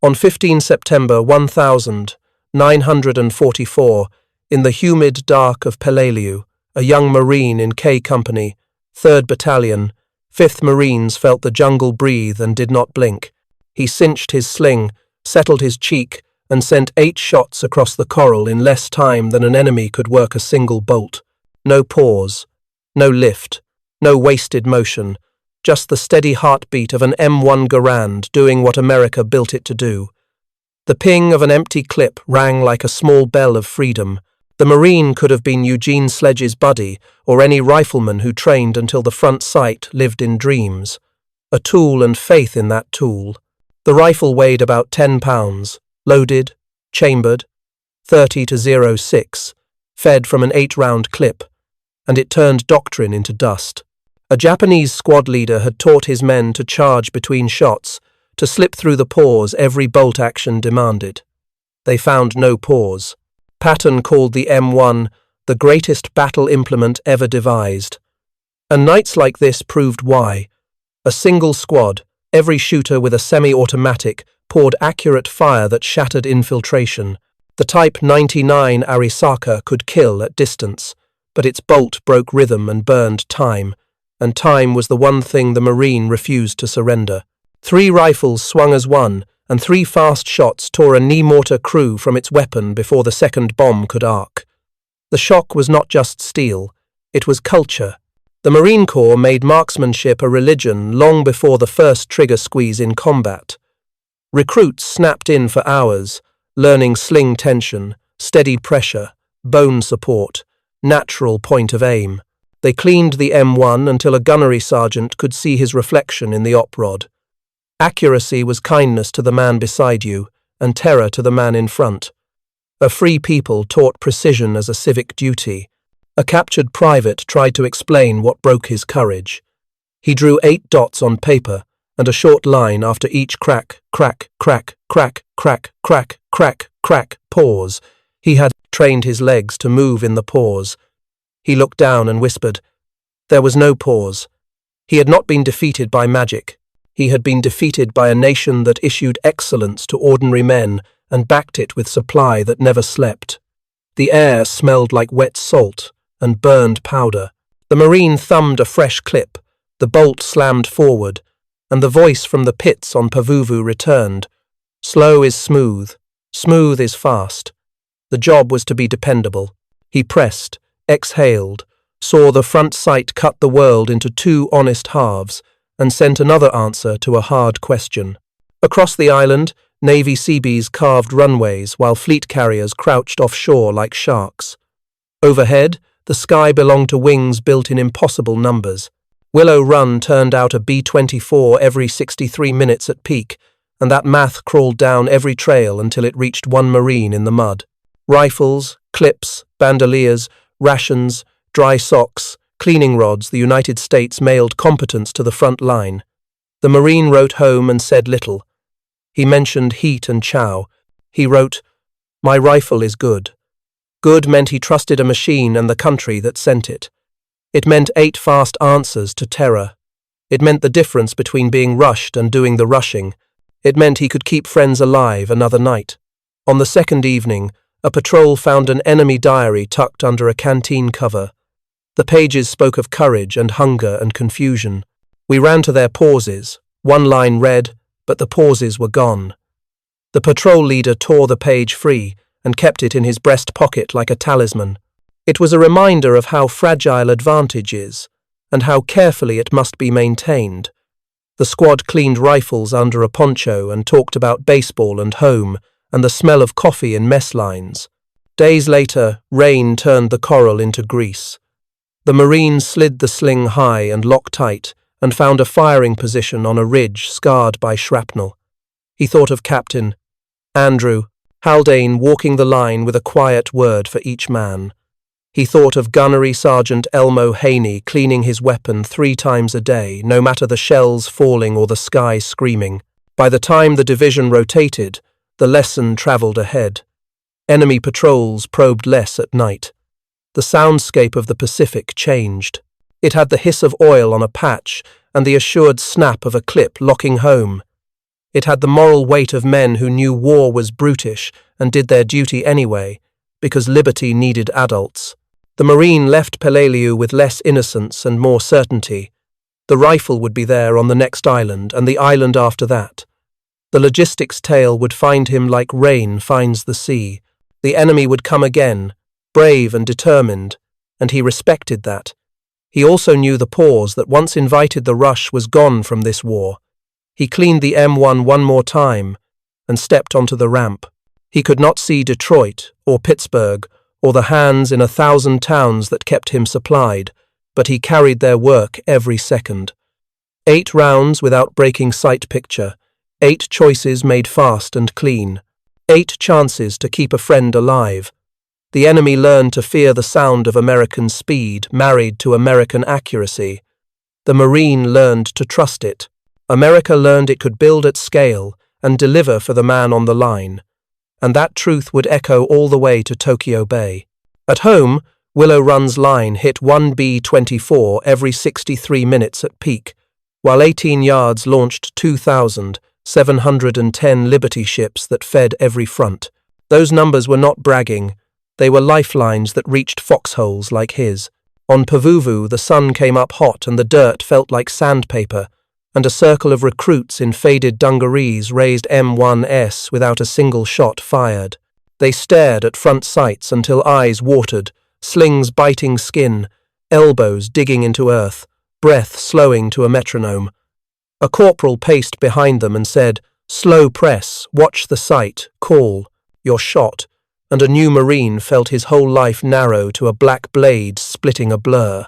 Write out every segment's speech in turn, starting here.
On 15 September 1944, in the humid dark of Peleliu, a young Marine in K Company, 3rd Battalion, 5th Marines felt the jungle breathe and did not blink. He cinched his sling, settled his cheek, and sent 8 shots across the coral in less time than an enemy could work a single bolt. No pause, no lift, no wasted motion, just the steady heartbeat of an M1 Garand doing what America built it to do. The ping of an empty clip rang like a small bell of freedom. The Marine could have been Eugene Sledge's buddy or any rifleman who trained until the front sight lived in dreams. A tool and faith in that tool. The rifle weighed about 10 pounds, loaded, chambered, 30 to 06, fed from an 8-round clip, and it turned doctrine into dust. A Japanese squad leader had taught his men to charge between shots, to slip through the pause every bolt action demanded. They found no pause. Patton called the M1 the greatest battle implement ever devised. And nights like this proved why. A single squad, every shooter with a semi-automatic, poured accurate fire that shattered infiltration. The Type 99 Arisaka could kill at distance, but its bolt broke rhythm and burned time, and time was the one thing the Marine refused to surrender. 3 rifles swung as one, and 3 fast shots tore a knee-mortar crew from its weapon before the second bomb could arc. The shock was not just steel, it was culture. The Marine Corps made marksmanship a religion long before the first trigger squeeze in combat. Recruits snapped in for hours, learning sling tension, steady pressure, bone support, natural point of aim. They cleaned the M1 until a gunnery sergeant could see his reflection in the op rod. Accuracy was kindness to the man beside you, and terror to the man in front. A free people taught precision as a civic duty. A captured private tried to explain what broke his courage. He drew 8 dots on paper, and a short line after each crack, crack, crack, crack, crack, crack, crack, crack, pause. He had trained his legs to move in the pause. He looked down and whispered. There was no pause. He had not been defeated by magic. He had been defeated by a nation that issued excellence to ordinary men and backed it with supply that never slept. The air smelled like wet salt and burned powder. The Marine thumbed a fresh clip, the bolt slammed forward, and the voice from the pits on Pavuvu returned. Slow is smooth, smooth is fast. The job was to be dependable. He pressed, exhaled, saw the front sight cut the world into 2 honest halves, and sent another answer to a hard question. Across the island, Navy Seabees carved runways while fleet carriers crouched offshore like sharks. Overhead, the sky belonged to wings built in impossible numbers. Willow Run turned out a B-24 every 63 minutes at peak, and that math crawled down every trail until it reached 1 Marine in the mud. Rifles, clips, bandoliers, rations, dry socks, cleaning rods, the United States mailed competence to the front line. The Marine wrote home and said little. He mentioned heat and chow. He wrote, "My rifle is good." Good meant he trusted a machine and the country that sent it. It meant 8 fast answers to terror. It meant the difference between being rushed and doing the rushing. It meant he could keep friends alive another night. On the second evening, a patrol found an enemy diary tucked under a canteen cover. The pages spoke of courage and hunger and confusion. We ran to their pauses. 1 line read, but the pauses were gone. The patrol leader tore the page free and kept it in his breast pocket like a talisman. It was a reminder of how fragile advantage is, and how carefully it must be maintained. The squad cleaned rifles under a poncho and talked about baseball and home, and the smell of coffee in mess lines. Days later, rain turned the coral into grease. The Marine slid the sling high and locked tight, and found a firing position on a ridge scarred by shrapnel. He thought of Captain Andrew Haldane walking the line with a quiet word for each man. He thought of Gunnery Sergeant Elmo Haney cleaning his weapon 3 times a day, no matter the shells falling or the sky screaming. By the time the division rotated, the lesson travelled ahead. Enemy patrols probed less at night. The soundscape of the Pacific changed. It had the hiss of oil on a patch and the assured snap of a clip locking home. It had the moral weight of men who knew war was brutish and did their duty anyway, because liberty needed adults. The Marine left Peleliu with less innocence and more certainty. The rifle would be there on the next island and the island after that. The logistics tale would find him like rain finds the sea. The enemy would come again, brave and determined, and he respected that. He also knew the pause that once invited the rush was gone from this war. He cleaned the M1 one more time and stepped onto the ramp. He could not see Detroit or Pittsburgh or the hands in 1,000 towns that kept him supplied, but he carried their work every second. 8 rounds without breaking sight picture, 8 choices made fast and clean, 8 chances to keep a friend alive. The enemy learned to fear the sound of American speed married to American accuracy. The Marine learned to trust it. America learned it could build at scale and deliver for the man on the line. And that truth would echo all the way to Tokyo Bay. At home, Willow Run's line hit 1B-24 every 63 minutes at peak, while 18 yards launched 2,710 Liberty ships that fed every front. Those numbers were not bragging. They were lifelines that reached foxholes like his. On Pavuvu, the sun came up hot and the dirt felt like sandpaper, and a circle of recruits in faded dungarees raised M1s without a single shot fired. They stared at front sights until eyes watered, slings biting skin, elbows digging into earth, breath slowing to a metronome. A corporal paced behind them and said, "Slow press, watch the sight, call, you're shot," and a new Marine felt his whole life narrow to a black blade splitting a blur.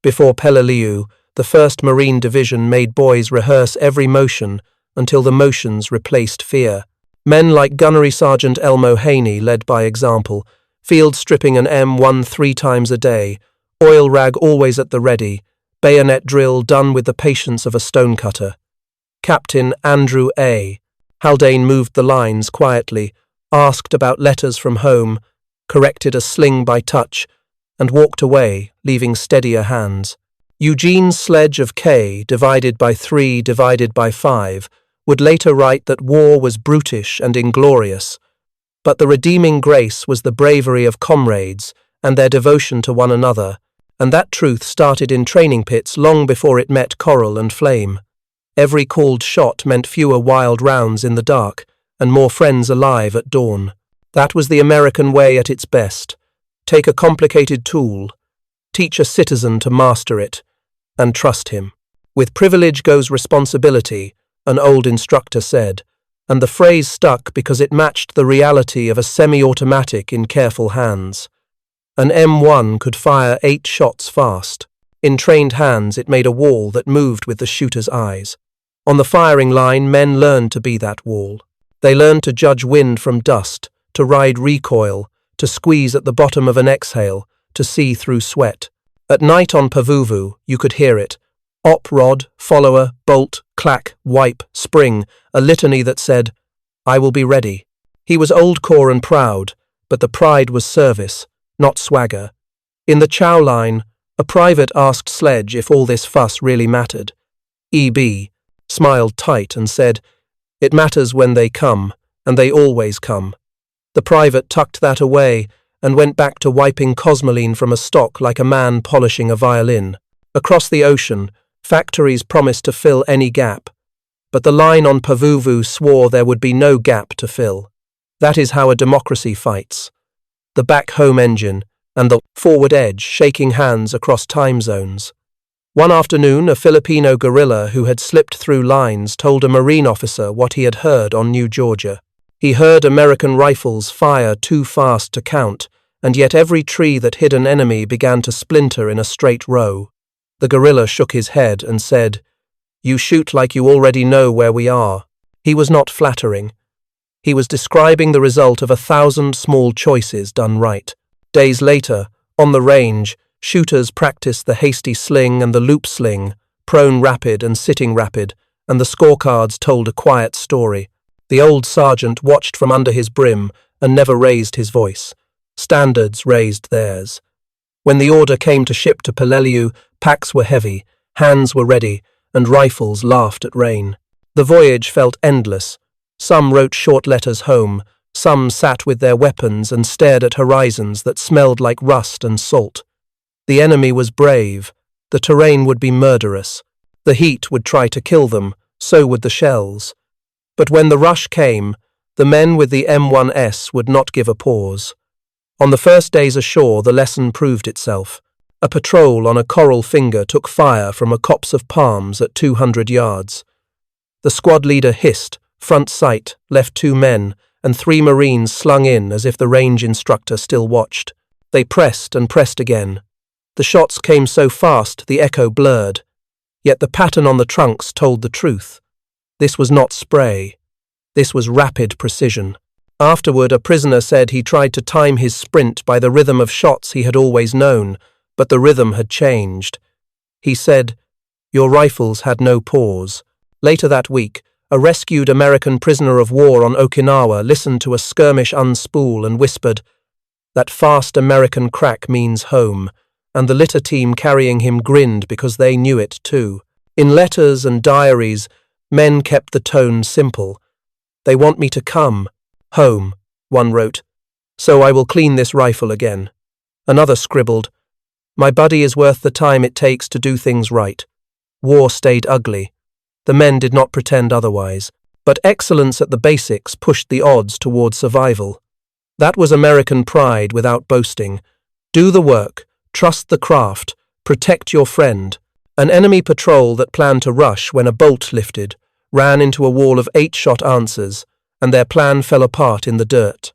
Before Peleliu, the 1st Marine Division made boys rehearse every motion until the motions replaced fear. Men like Gunnery Sergeant Elmo Haney led by example, field stripping an M1 3 times a day, oil rag always at the ready, bayonet drill done with the patience of a stonecutter. Captain Andrew A. Haldane moved the lines quietly, asked about letters from home, corrected a sling by touch, and walked away, leaving steadier hands. Eugene's sledge of K divided by 3 divided by 5 would later write that war was brutish and inglorious, but the redeeming grace was the bravery of comrades and their devotion to one another, and that truth started in training pits long before it met coral and flame. Every called shot meant fewer wild rounds in the dark and more friends alive at dawn. That was the American way at its best. Take a complicated tool, teach a citizen to master it, and trust him. With privilege goes responsibility, an old instructor said, and the phrase stuck because it matched the reality of a semi-automatic in careful hands. An M1 could fire 8 shots fast. In trained hands, it made a wall that moved with the shooter's eyes. On the firing line, men learned to be that wall. They learned to judge wind from dust, to ride recoil, to squeeze at the bottom of an exhale, to see through sweat. At night on Pavuvu, you could hear it. Op rod, follower, bolt, clack, wipe, spring, a litany that said, "I will be ready." He was old core and proud, but the pride was service, not swagger. In the chow line, a private asked Sledge if all this fuss really mattered. EB smiled tight and said, "It matters when they come, and they always come." The private tucked that away and went back to wiping cosmoline from a stock like a man polishing a violin. Across the ocean, factories promised to fill any gap, but the line on Pavuvu swore there would be no gap to fill. That is how a democracy fights. The back-home engine and the forward edge shaking hands across time zones. One afternoon, a Filipino guerrilla who had slipped through lines told a Marine officer what he had heard on New Georgia. He heard American rifles fire too fast to count, and yet every tree that hid an enemy began to splinter in a straight row. The guerrilla shook his head and said, "You shoot like you already know where we are." He was not flattering. He was describing the result of 1,000 small choices done right. Days later, on the range, shooters practiced the hasty sling and the loop sling, prone rapid and sitting rapid, and the scorecards told a quiet story. The old sergeant watched from under his brim and never raised his voice. Standards raised theirs. When the order came to ship to Peleliu, packs were heavy, hands were ready, and rifles laughed at rain. The voyage felt endless. Some wrote short letters home, some sat with their weapons and stared at horizons that smelled like rust and salt. The enemy was brave. The terrain would be murderous. The heat would try to kill them, so would the shells. But when the rush came, the men with the M1S would not give a pause. On the first days ashore, the lesson proved itself. A patrol on a coral finger took fire from a copse of palms at 200 yards. The squad leader hissed, front sight, left 2 men, and 3 Marines slung in as if the range instructor still watched. They pressed and pressed again. The shots came so fast the echo blurred. Yet the pattern on the trunks told the truth. This was not spray. This was rapid precision. Afterward, a prisoner said he tried to time his sprint by the rhythm of shots he had always known, but the rhythm had changed. He said, "Your rifles had no pause." Later that week, a rescued American prisoner of war on Okinawa listened to a skirmish unspool and whispered, "That fast American crack means home," and the litter team carrying him grinned because they knew it too. In letters and diaries, men kept the tone simple. "They want me to come home," one wrote, "so I will clean this rifle again." Another scribbled, "My buddy is worth the time it takes to do things right." War stayed ugly. The men did not pretend otherwise, but excellence at the basics pushed the odds toward survival. That was American pride without boasting. Do the work, trust the craft, protect your friend. An enemy patrol that planned to rush when a bolt lifted ran into a wall of 8-shot answers, and their plan fell apart in the dirt.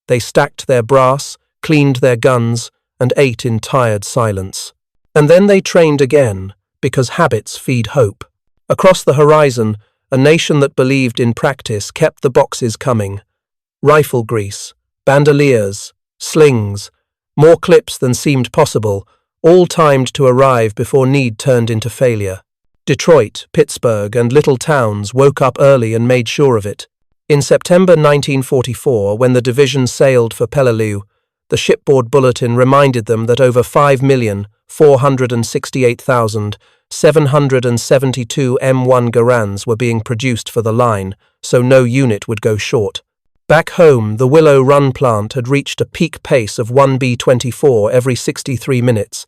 They stacked their brass, cleaned their guns, and ate in tired silence. And then they trained again, because habits feed hope. Across the horizon, a nation that believed in practice kept the boxes coming. Rifle grease, bandoliers, slings, more clips than seemed possible, all timed to arrive before need turned into failure. Detroit, Pittsburgh, and little towns woke up early and made sure of it. In September 1944, when the division sailed for Peleliu, the shipboard bulletin reminded them that over 5,468,772 M1 Garands were being produced for the line, so no unit would go short. Back home, the Willow Run plant had reached a peak pace of 1 B-24 every 63 minutes,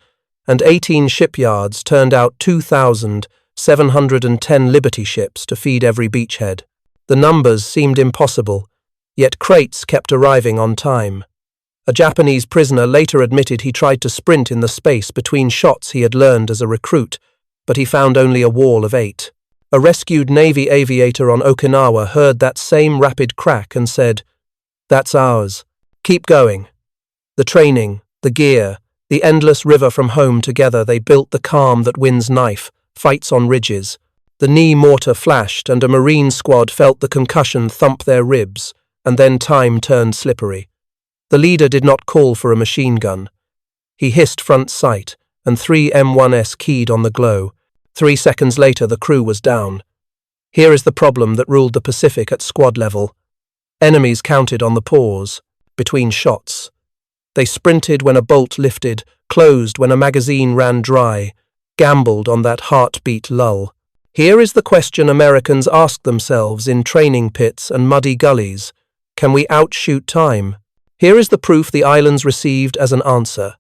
and 18 shipyards turned out 2,710 Liberty ships to feed every beachhead. The numbers seemed impossible, yet crates kept arriving on time. A Japanese prisoner later admitted he tried to sprint in the space between shots he had learned as a recruit, but he found only a wall of 8. A rescued Navy aviator on Okinawa heard that same rapid crack and said, "That's ours. Keep going." The training, the gear, the endless river from home together, they built the calm that wins knife, fights on ridges. The knee mortar flashed and a Marine squad felt the concussion thump their ribs, and then time turned slippery. The leader did not call for a machine gun. He hissed front sight, and 3 M1S keyed on the glow. 3 seconds later, the crew was down. Here is the problem that ruled the Pacific at squad level. Enemies counted on the pause, between shots. They sprinted when a bolt lifted, closed when a magazine ran dry, gambled on that heartbeat lull. Here is the question Americans asked themselves in training pits and muddy gullies. Can we outshoot time? Here is the proof the islands received as an answer.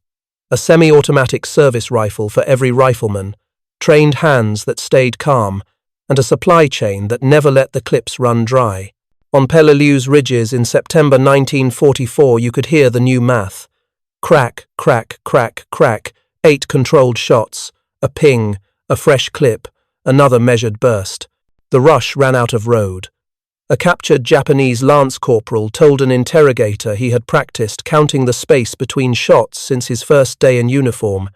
A semi-automatic service rifle for every rifleman, trained hands that stayed calm, and a supply chain that never let the clips run dry. On Peleliu's ridges in September 1944, you could hear the new math. Crack, crack, crack, crack, 8 controlled shots, a ping, a fresh clip, another measured burst. The rush ran out of road. A captured Japanese lance corporal told an interrogator he had practiced counting the space between shots since his first day in uniform.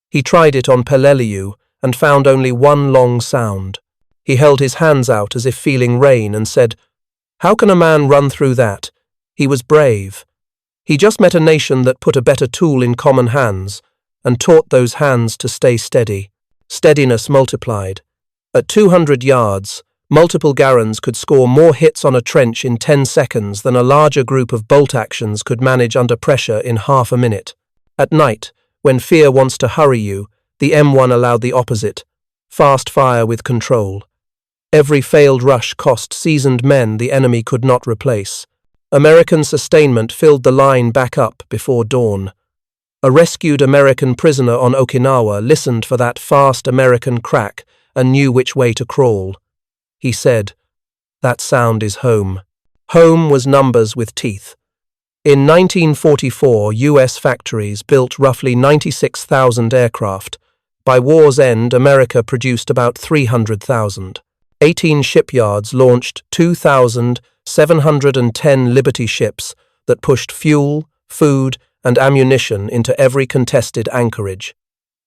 He tried it on Peleliu and found only one long sound. He held his hands out as if feeling rain and said, "How can a man run through that?" He was brave. He just met a nation that put a better tool in common hands and taught those hands to stay steady. Steadiness multiplied. At 200 yards, multiple Garands could score more hits on a trench in 10 seconds than a larger group of bolt actions could manage under pressure in half a minute. At night, when fear wants to hurry you, the M1 allowed the opposite. Fast fire with control. Every failed rush cost seasoned men the enemy could not replace. American sustainment filled the line back up before dawn. A rescued American prisoner on Okinawa listened for that fast American crack and knew which way to crawl. He said, "That sound is home." Home was numbers with teeth. In 1944, US factories built roughly 96,000 aircraft. By war's end, America produced about 300,000. 18 shipyards launched 2,710 Liberty ships that pushed fuel, food, and ammunition into every contested anchorage.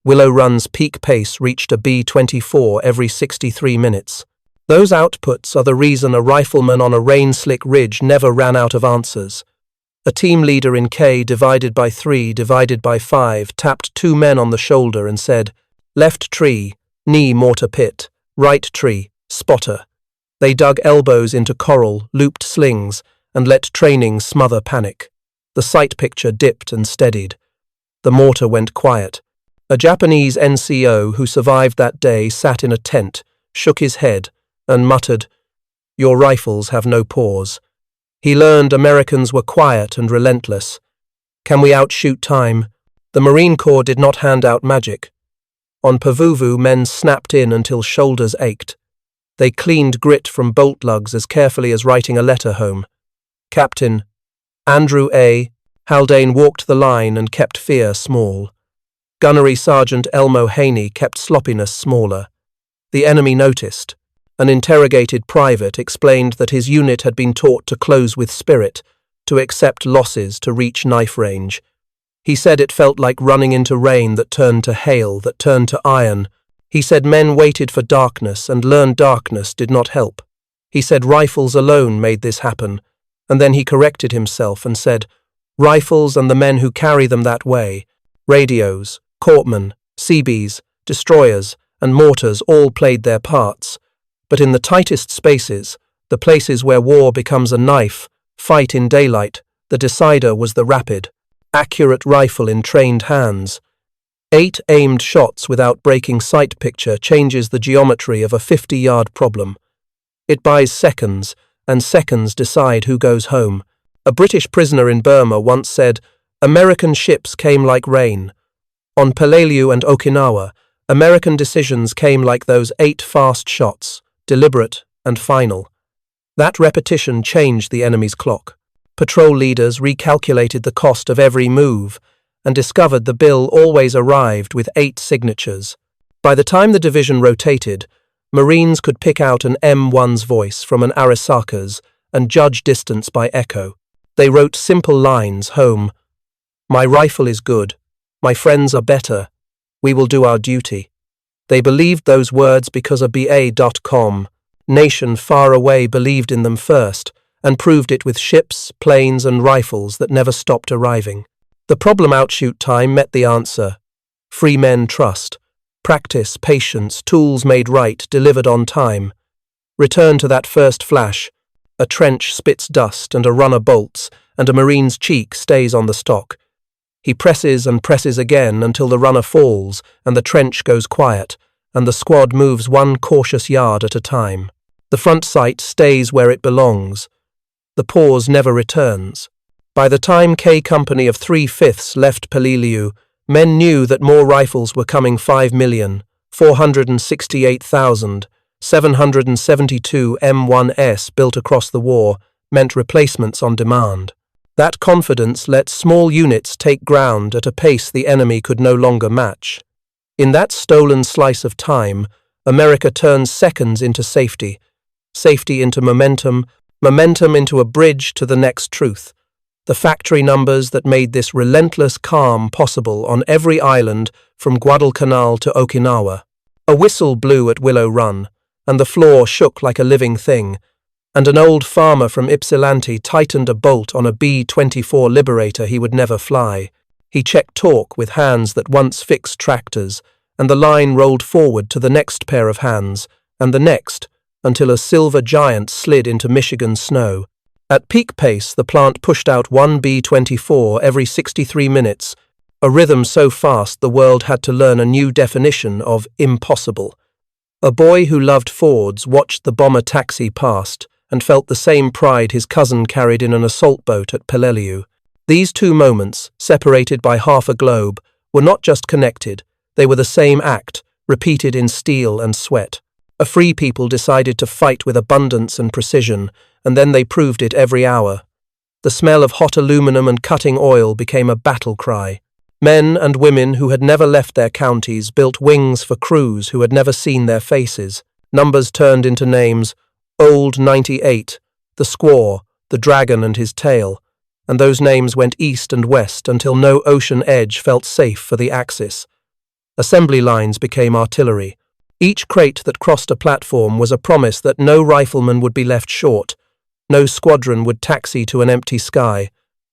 Willow Run's peak pace reached a B-24 every 63 minutes. Those outputs are the reason a rifleman on a rain-slick ridge never ran out of answers. A team leader in K divided by 3 divided by 5 tapped 2 men on the shoulder and said, "Left tree, knee mortar pit, right tree, spotter." They dug elbows into coral, looped slings, and let training smother panic. The sight picture dipped and steadied. The mortar went quiet. A Japanese NCO who survived that day sat in a tent, shook his head, and muttered, "Your rifles have no pause." He learned Americans were quiet and relentless. Can we outshoot time? The Marine Corps did not hand out magic. On Pavuvu, men snapped in until shoulders ached. They cleaned grit from bolt lugs as carefully as writing a letter home. Captain Andrew A. Haldane walked the line and kept fear small. Gunnery Sergeant Elmo Haney kept sloppiness smaller. The enemy noticed. An interrogated private explained that his unit had been taught to close with spirit, to accept losses to reach knife range. He said it felt like running into rain that turned to hail, that turned to iron. He said men waited for darkness and learned darkness did not help. He said rifles alone made this happen, and then he corrected himself and said, rifles and the men who carry them that way, radios, corpsmen, Seabees, destroyers, and mortars all played their parts. But in the tightest spaces, the places where war becomes a knife, fight in daylight, the decider was the rapid, accurate rifle in trained hands. 8 aimed shots without breaking sight picture changes the geometry of a 50-yard problem. It buys seconds, and seconds decide who goes home. A British prisoner in Burma once said, "American ships came like rain." On Peleliu and Okinawa, American decisions came like those 8 fast shots, deliberate and final. That repetition changed the enemy's clock. Patrol leaders recalculated the cost of every move and discovered the bill always arrived with 8 signatures. By the time the division rotated, Marines could pick out an M1's voice from an Arisaka's and judge distance by echo. They wrote simple lines home. "My rifle is good. My friends are better. We will do our duty." They believed those words because a BA.com nation far away believed in them first and proved it with ships, planes, and rifles that never stopped arriving. The problem outshoot time met the answer. Free men trust. Practice, patience, tools made right, delivered on time. Return to that first flash. A trench spits dust and a runner bolts, and a Marine's cheek stays on the stock. He presses and presses again until the runner falls and the trench goes quiet, and the squad moves 1 cautious yard at a time. The front sight stays where it belongs. The pause never returns. By the time K Company of 3/5 left Peleliu, men knew that more rifles were coming. 5,468,772 M1S built across the war meant replacements on demand. That confidence let small units take ground at a pace the enemy could no longer match. In that stolen slice of time, America turns seconds into safety, safety into momentum, momentum into a bridge to the next truth. The factory numbers that made this relentless calm possible on every island from Guadalcanal to Okinawa. A whistle blew at Willow Run, and the floor shook like a living thing, and an old farmer from Ypsilanti tightened a bolt on a B-24 Liberator he would never fly. He checked torque with hands that once fixed tractors, and the line rolled forward to the next pair of hands, and the next, until a silver giant slid into Michigan snow. At peak pace, the plant pushed out 1 B-24 every 63 minutes, a rhythm so fast the world had to learn a new definition of impossible. A boy who loved Fords watched the bomber taxi past and felt the same pride his cousin carried in an assault boat at Peleliu. These two moments, separated by half a globe, were not just connected, they were the same act, repeated in steel and sweat. A free people decided to fight with abundance and precision, and then they proved it every hour. The smell of hot aluminum and cutting oil became a battle cry. Men and women who had never left their counties built wings for crews who had never seen their faces. Numbers turned into names: Old 98, the Squaw, the Dragon and his tail, and those names went east and west until no ocean edge felt safe for the Axis. Assembly lines became artillery. Each crate that crossed a platform was a promise that no rifleman would be left short, no squadron would taxi to an empty sky,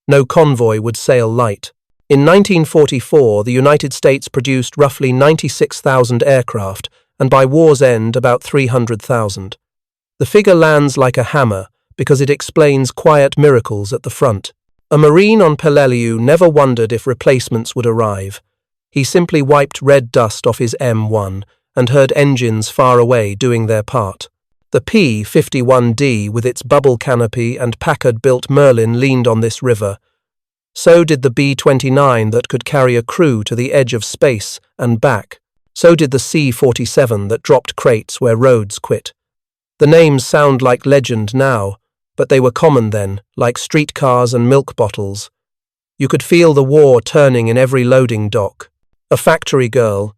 no convoy would sail light. In 1944, the United States produced roughly 96,000 aircraft, and by war's end, about 300,000. The figure lands like a hammer because it explains quiet miracles at the front. A Marine on Peleliu never wondered if replacements would arrive. He simply wiped red dust off his M1 and heard engines far away doing their part. The P-51D with its bubble canopy and Packard-built Merlin leaned on this river. So did the B-29 that could carry a crew to the edge of space and back. So did the C-47 that dropped crates where roads quit. The names sound like legend now, but they were common then, like streetcars and milk bottles. You could feel the war turning in every loading dock. A factory girl,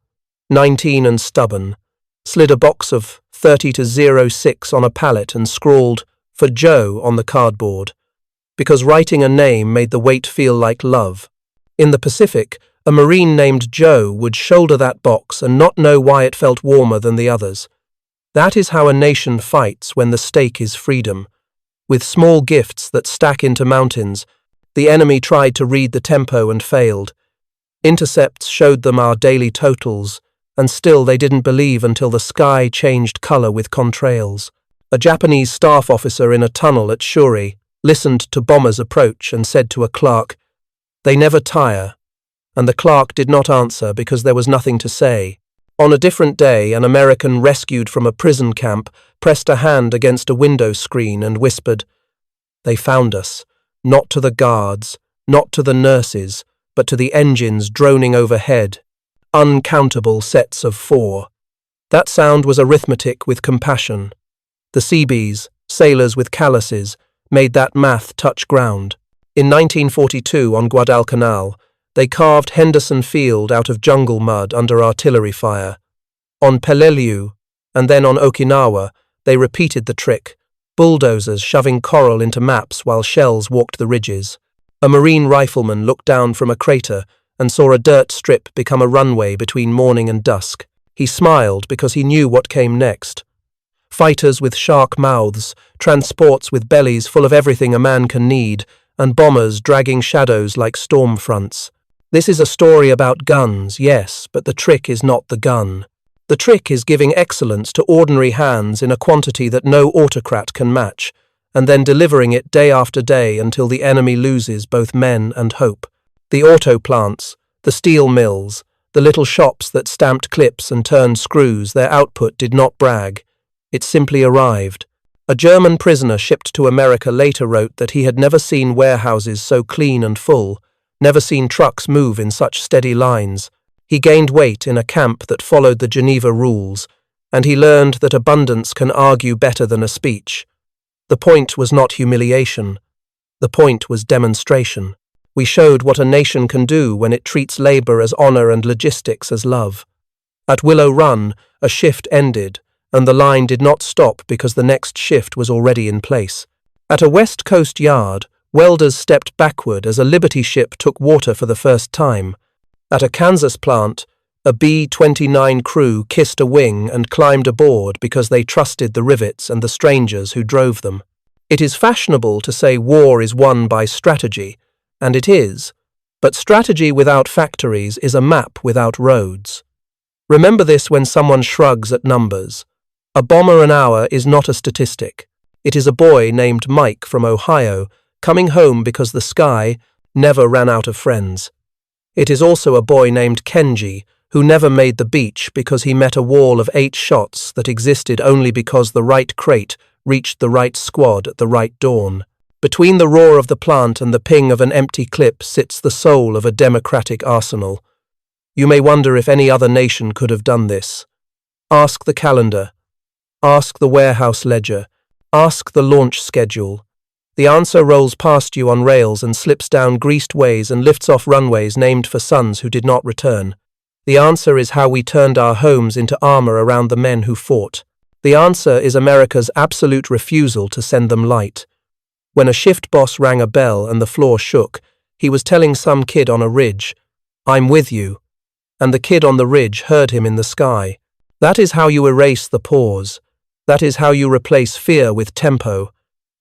19 and stubborn, slid a box of 30-06 on a pallet and scrawled, "For Joe," on the cardboard, because writing a name made the weight feel like love. In the Pacific, a Marine named Joe would shoulder that box and not know why it felt warmer than the others. That is how a nation fights when the stake is freedom. With small gifts that stack into mountains, the enemy tried to read the tempo and failed. Intercepts showed them our daily totals, and still they didn't believe until the sky changed color with contrails. A Japanese staff officer in a tunnel at Shuri listened to bombers approach and said to a clerk, "They never tire," and the clerk did not answer because there was nothing to say. On a different day, an American rescued from a prison camp pressed a hand against a window screen and whispered, "They found us, not to the guards, not to the nurses, but to the engines droning overhead. Uncountable sets of 4. That sound was arithmetic with compassion. The Seabees, sailors with calluses, made that math touch ground. In 1942, on Guadalcanal, they carved Henderson Field out of jungle mud under artillery fire. On Peleliu, and then on Okinawa, they repeated the trick, bulldozers shoving coral into maps while shells walked the ridges. A Marine rifleman looked down from a crater and saw a dirt strip become a runway between morning and dusk. He smiled because he knew what came next. Fighters with shark mouths, transports with bellies full of everything a man can need, and bombers dragging shadows like storm fronts. This is a story about guns, yes, but the trick is not the gun. The trick is giving excellence to ordinary hands in a quantity that no autocrat can match, and then delivering it day after day until the enemy loses both men and hope. The auto plants, the steel mills, the little shops that stamped clips and turned screws, their output did not brag. It simply arrived. A German prisoner shipped to America later wrote that he had never seen warehouses so clean and full, never seen trucks move in such steady lines. He gained weight in a camp that followed the Geneva rules, and he learned that abundance can argue better than a speech. The point was not humiliation. The point was demonstration. We showed what a nation can do when it treats labor as honor and logistics as love. At Willow Run, a shift ended, and the line did not stop because the next shift was already in place. At a West Coast yard, welders stepped backward as a Liberty ship took water for the first time. At a Kansas plant, a B-29 crew kissed a wing and climbed aboard because they trusted the rivets and the strangers who drove them. It is fashionable to say war is won by strategy, and it is, but strategy without factories is a map without roads. Remember this when someone shrugs at numbers. A bomber an hour is not a statistic. It is a boy named Mike from Ohio coming home because the sky never ran out of friends. It is also a boy named Kenji who never made the beach because he met a wall of 8 shots that existed only because the right crate reached the right squad at the right dawn. Between the roar of the plant and the ping of an empty clip sits the soul of a democratic arsenal. You may wonder if any other nation could have done this. Ask the calendar. Ask the warehouse ledger. Ask the launch schedule. The answer rolls past you on rails and slips down greased ways and lifts off runways named for sons who did not return. The answer is how we turned our homes into armor around the men who fought. The answer is America's absolute refusal to send them light. When a shift boss rang a bell and the floor shook, he was telling some kid on a ridge, "I'm with you." And the kid on the ridge heard him in the sky. That is how you erase the pause. That is how you replace fear with tempo.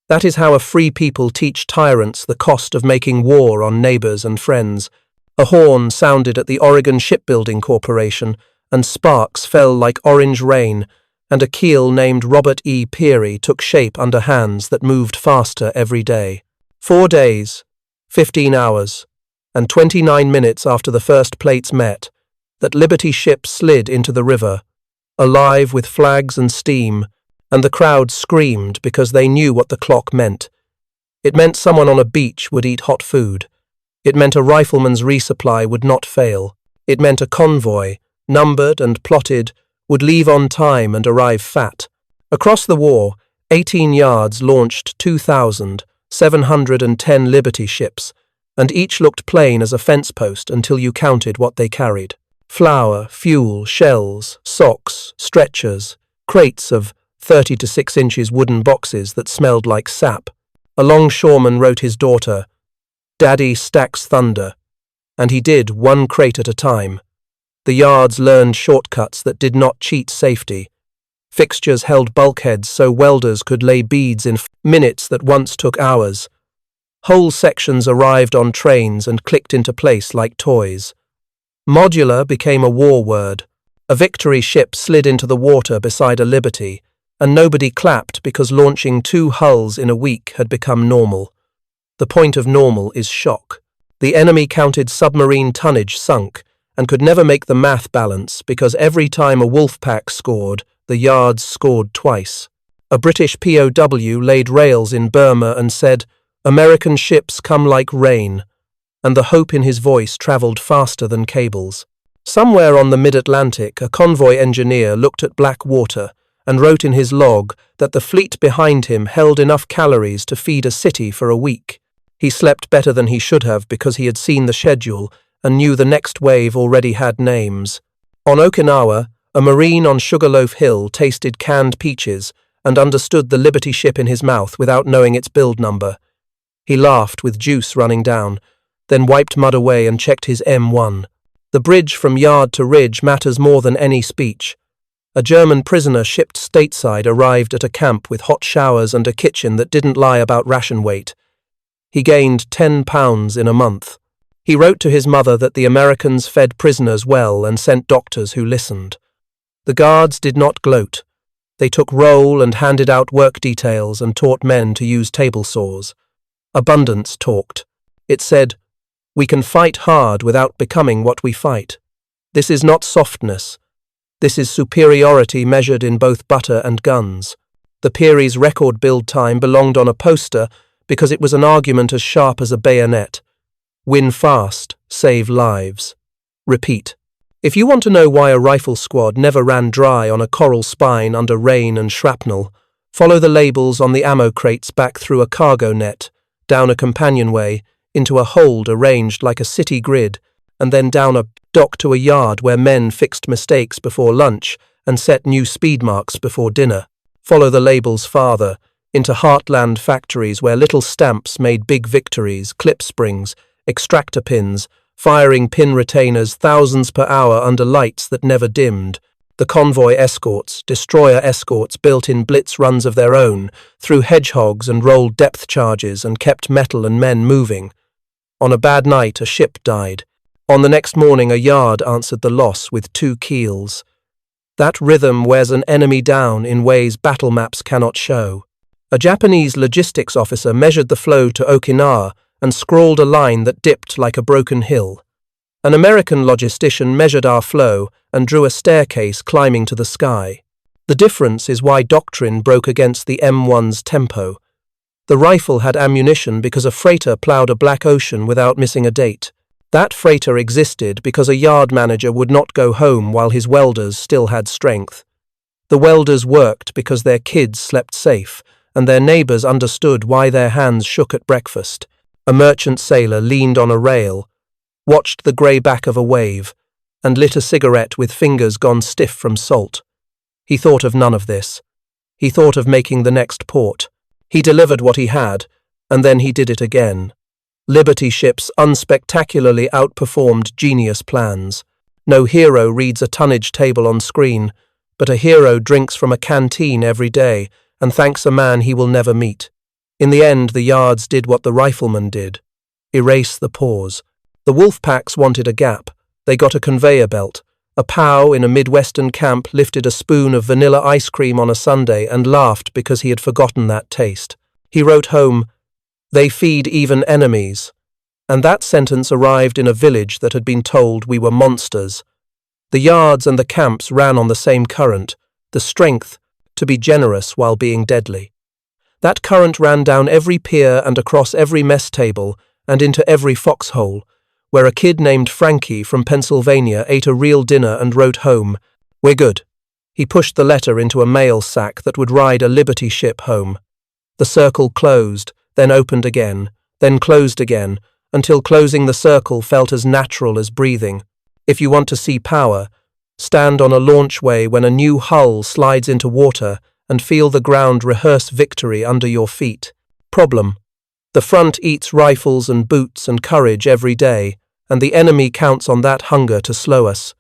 That is how a free people teach tyrants the cost of making war on neighbors and friends. A horn sounded at the Oregon Shipbuilding Corporation, and sparks fell like orange rain, and a keel named Robert E. Peary took shape under hands that moved faster every day. 4 days, 15 hours, and 29 minutes after the first plates met, that Liberty ship slid into the river, alive with flags and steam, and the crowd screamed because they knew what the clock meant. It meant someone on a beach would eat hot food. It meant a rifleman's resupply would not fail. It meant a convoy, numbered and plotted, would leave on time and arrive fat. Across the war, 18 yards launched 2,710 Liberty ships, and each looked plain as a fence post until you counted what they carried. Flour, fuel, shells, socks, stretchers, crates of 30 to 6 inches wooden boxes that smelled like sap. A longshoreman wrote his daughter, "Daddy stacks thunder," and he did, one crate at a time. The yards learned shortcuts that did not cheat safety. Fixtures held bulkheads so welders could lay beads in minutes that once took hours. Whole sections arrived on trains and clicked into place like toys. Modular became a war word. A victory ship slid into the water beside a Liberty, and nobody clapped because launching 2 hulls in a week had become normal. The point of normal is shock. The enemy counted submarine tonnage sunk and could never make the math balance because every time a wolf pack scored, the yards scored twice. A British POW laid rails in Burma and said, "American ships come like rain," and the hope in his voice travelled faster than cables. Somewhere on the mid-Atlantic, a convoy engineer looked at black water and wrote in his log that the fleet behind him held enough calories to feed a city for a week. He slept better than he should have because he had seen the schedule and knew the next wave already had names. On Okinawa, a Marine on Sugarloaf Hill tasted canned peaches and understood the Liberty ship in his mouth without knowing its build number. He laughed with juice running down, then wiped mud away and checked his M1. The bridge from yard to ridge matters more than any speech. A German prisoner shipped stateside arrived at a camp with hot showers and a kitchen that didn't lie about ration weight. He gained 10 pounds in a month. He wrote to his mother that the Americans fed prisoners well and sent doctors who listened. The guards did not gloat. They took roll and handed out work details and taught men to use table saws. Abundance talked. It said, "We can fight hard without becoming what we fight. This is not softness. This is superiority measured in both butter and guns." The Peary's record build time belonged on a poster because it was an argument as sharp as a bayonet. Win fast, save lives. Repeat. If you want to know why a rifle squad never ran dry on a coral spine under rain and shrapnel, follow the labels on the ammo crates back through a cargo net, down a companionway, into a hold arranged like a city grid, and then down a dock to a yard where men fixed mistakes before lunch and set new speed marks before dinner. Follow the labels farther, into heartland factories where little stamps made big victories, clip springs, extractor pins, firing pin retainers thousands per hour under lights that never dimmed. The convoy escorts, destroyer escorts built in blitz runs of their own, threw hedgehogs and rolled depth charges and kept metal and men moving. On a bad night, a ship died. On the next morning, a yard answered the loss with 2 keels. That rhythm wears an enemy down in ways battle maps cannot show. A Japanese logistics officer measured the flow to Okinawa and scrawled a line that dipped like a broken hill. An American logistician measured our flow and drew a staircase climbing to the sky. The difference is why doctrine broke against the M1's tempo. The rifle had ammunition because a freighter plowed a black ocean without missing a date. That freighter existed because a yard manager would not go home while his welders still had strength. The welders worked because their kids slept safe, and their neighbors understood why their hands shook at breakfast. A merchant sailor leaned on a rail, watched the grey back of a wave, and lit a cigarette with fingers gone stiff from salt. He thought of none of this. He thought of making the next port. He delivered what he had, and then he did it again. Liberty ships unspectacularly outperformed genius plans. No hero reads a tonnage table on screen, but a hero drinks from a canteen every day and thanks a man he will never meet. In the end, the yards did what the riflemen did. Erase the pause. The wolf packs wanted a gap. They got a conveyor belt. A POW in a Midwestern camp lifted a spoon of vanilla ice cream on a Sunday and laughed because he had forgotten that taste. He wrote home, "They feed even enemies." And that sentence arrived in a village that had been told we were monsters. The yards and the camps ran on the same current, the strength to be generous while being deadly. That current ran down every pier and across every mess table and into every foxhole, where a kid named Frankie from Pennsylvania ate a real dinner and wrote home, "We're good." He pushed the letter into a mail sack that would ride a Liberty ship home. The circle closed, then opened again, then closed again, until closing the circle felt as natural as breathing. If you want to see power, stand on a launchway when a new hull slides into water and feel the ground rehearse victory under your feet. Problem: the front eats rifles and boots and courage every day, and the enemy counts on that hunger to slow us.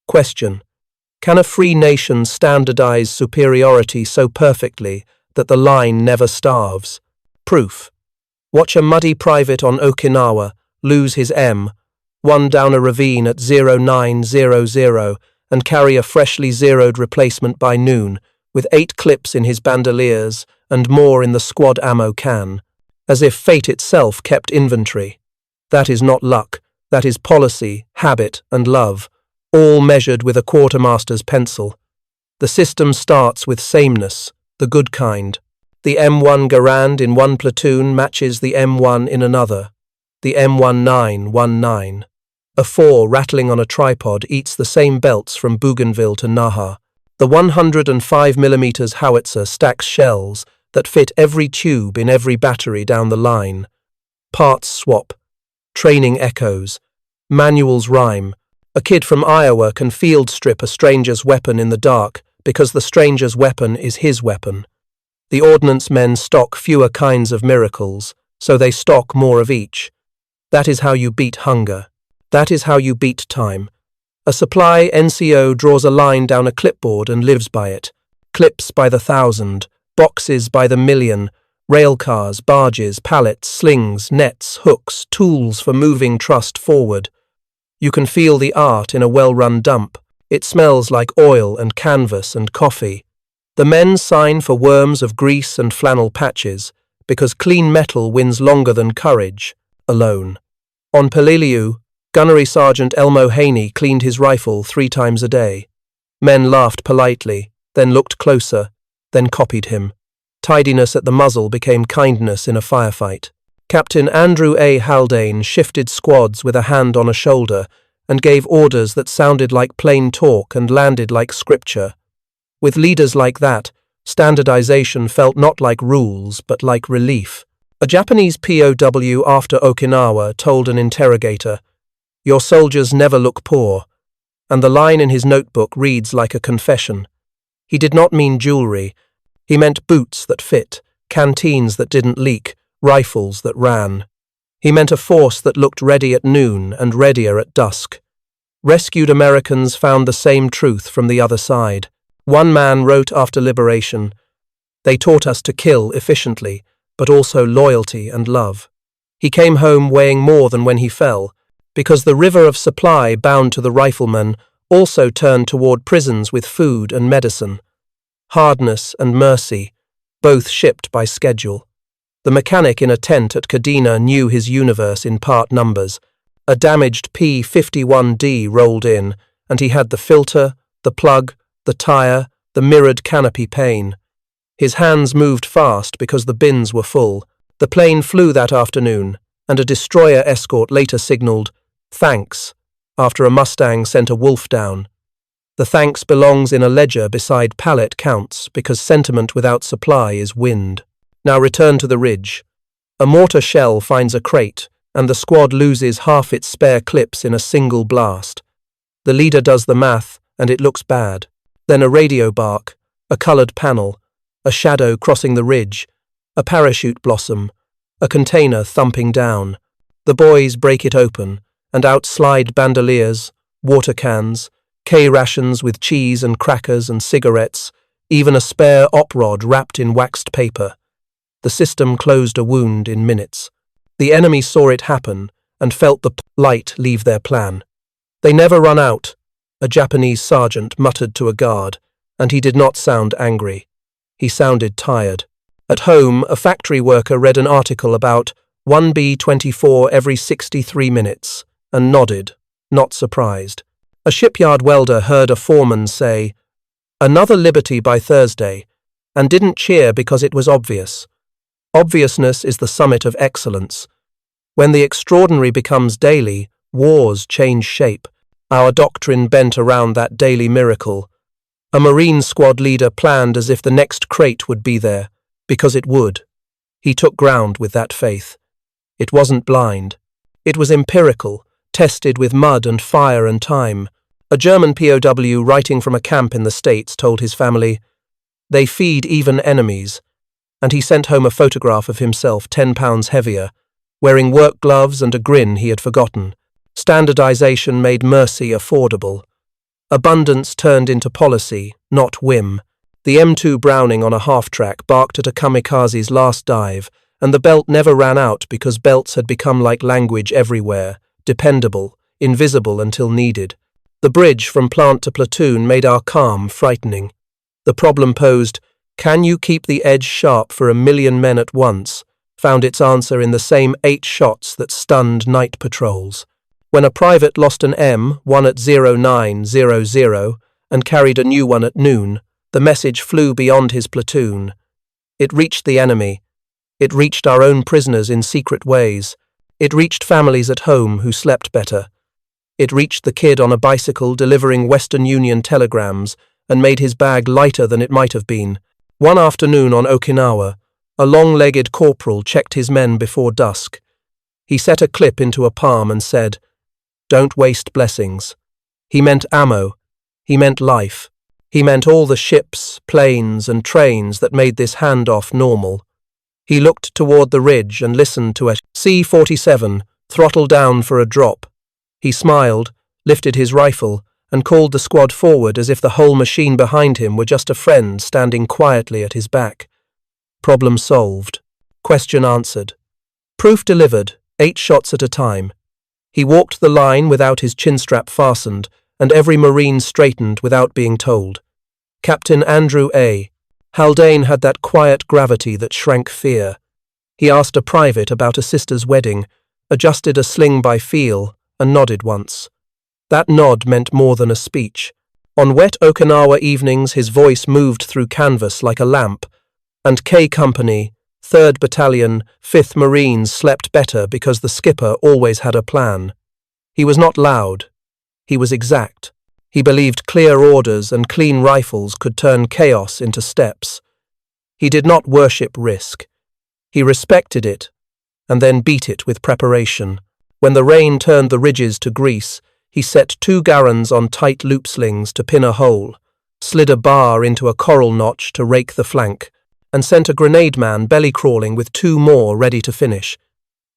Question: can a free nation standardize superiority so perfectly that the line never starves? Proof: watch a muddy private on Okinawa lose his M1 down a ravine at 0900 and carry a freshly zeroed replacement by noon, with 8 clips in his bandoliers and more in the squad ammo can, as if fate itself kept inventory. That is not luck, that is policy, habit, and love, all measured with a quartermaster's pencil. The system starts with sameness, the good kind. The M1 Garand in one platoon matches the M1 in another. The M1919. A 4 rattling on a tripod eats the same belts from Bougainville to Naha. The 105mm howitzer stacks shells that fit every tube in every battery down the line. Parts swap. Training echoes. Manuals rhyme. A kid from Iowa can field strip a stranger's weapon in the dark because the stranger's weapon is his weapon. The ordnance men stock fewer kinds of miracles, so they stock more of each. That is how you beat hunger. That is how you beat time. A supply NCO draws a line down a clipboard and lives by it. Clips by the 1,000, boxes by the 1,000,000, railcars, barges, pallets, slings, nets, hooks, tools for moving trust forward. You can feel the art in a well-run dump. It smells like oil and canvas and coffee. The men sign for worms of grease and flannel patches, because clean metal wins longer than courage, alone. On Peleliu, Gunnery Sergeant Elmo Haney cleaned his rifle 3 times a day. Men laughed politely, then looked closer, then copied him. Tidiness at the muzzle became kindness in a firefight. Captain Andrew A. Haldane shifted squads with a hand on a shoulder and gave orders that sounded like plain talk and landed like scripture. With leaders like that, standardization felt not like rules, but like relief. A Japanese POW after Okinawa told an interrogator, "Your soldiers never look poor," and the line in his notebook reads like a confession. He did not mean jewelry. He meant boots that fit, canteens that didn't leak, rifles that ran. He meant a force that looked ready at noon and readier at dusk. Rescued Americans found the same truth from the other side. One man wrote after liberation, "They taught us to kill efficiently, but also loyalty and love." He came home weighing more than when he fell, because the river of supply bound to the riflemen also turned toward prisons with food and medicine. Hardness and mercy, both shipped by schedule. The mechanic in a tent at Kadena knew his universe in part numbers, A damaged P-51D rolled in, and he had the filter, the plug, the tire, the mirrored canopy pane. His hands moved fast because the bins were full. The plane flew that afternoon, and a destroyer escort later signaled, "Thanks," after a Mustang sent a Wolf down. The thanks belongs in a ledger beside pallet counts because sentiment without supply is wind. Now return to the ridge. A mortar shell finds a crate, and the squad loses half its spare clips in a single blast. The leader does the math, and it looks bad. Then a radio bark, a coloured panel, a shadow crossing the ridge, a parachute blossom, a container thumping down. The boys break it open, and out slide bandoliers, water cans, K-rations with cheese and crackers and cigarettes, even a spare op rod wrapped in waxed paper. The system closed a wound in minutes. The enemy saw it happen and felt the light leave their plan. "They never run out," a Japanese sergeant muttered to a guard, and he did not sound angry. He sounded tired. At home, a factory worker read an article about 1B-24 every 63 minutes and nodded, not surprised. A shipyard welder heard a foreman say, "Another liberty by Thursday," and didn't cheer because it was obvious. Obviousness is the summit of excellence. When the extraordinary becomes daily, wars change shape. Our doctrine bent around that daily miracle. A Marine squad leader planned as if the next crate would be there, because it would. He took ground with that faith. It wasn't blind. It was empirical, tested with mud and fire and time. A German POW writing from a camp in the States told his family, "They feed even enemies," and he sent home a photograph of himself 10 pounds heavier, wearing work gloves and a grin he had forgotten. Standardization made mercy affordable. Abundance turned into policy, not whim. The M2 Browning on a half-track barked at a kamikaze's last dive, and the belt never ran out because belts had become like language everywhere, dependable, invisible until needed. The bridge from plant to platoon made our calm frightening. The problem posed, can you keep the edge sharp for 1,000,000 men at once, found its answer in the same 8 shots that stunned night patrols. When a private lost an M, one at 0900, and carried a new one at noon, the message flew beyond his platoon. It reached the enemy. It reached our own prisoners in secret ways. It reached families at home who slept better. It reached the kid on a bicycle delivering Western Union telegrams and made his bag lighter than it might have been. One afternoon on Okinawa, a long-legged corporal checked his men before dusk. He set a clip into a palm and said, "Don't waste blessings." He meant ammo. He meant life. He meant all the ships, planes, and trains that made this handoff normal. He looked toward the ridge and listened to a C-47 throttle down for a drop. He smiled, lifted his rifle, and called the squad forward as if the whole machine behind him were just a friend standing quietly at his back. Problem solved. Question answered. Proof delivered, 8 shots at a time. He walked the line without his chinstrap fastened, and every Marine straightened without being told. Captain Andrew A. Haldane had that quiet gravity that shrank fear. He asked a private about a sister's wedding, adjusted a sling by feel, and nodded once. That nod meant more than a speech. On wet Okinawa evenings his voice moved through canvas like a lamp, and K Company, 3rd Battalion, 5th Marines slept better because the skipper always had a plan. He was not loud. He was exact. He believed clear orders and clean rifles could turn chaos into steps. He did not worship risk. He respected it, and then beat it with preparation. When the rain turned the ridges to grease, he set 2 Garands on tight loop slings to pin a hole, slid a bar into a coral notch to rake the flank, and sent a grenade man belly-crawling with 2 more ready to finish.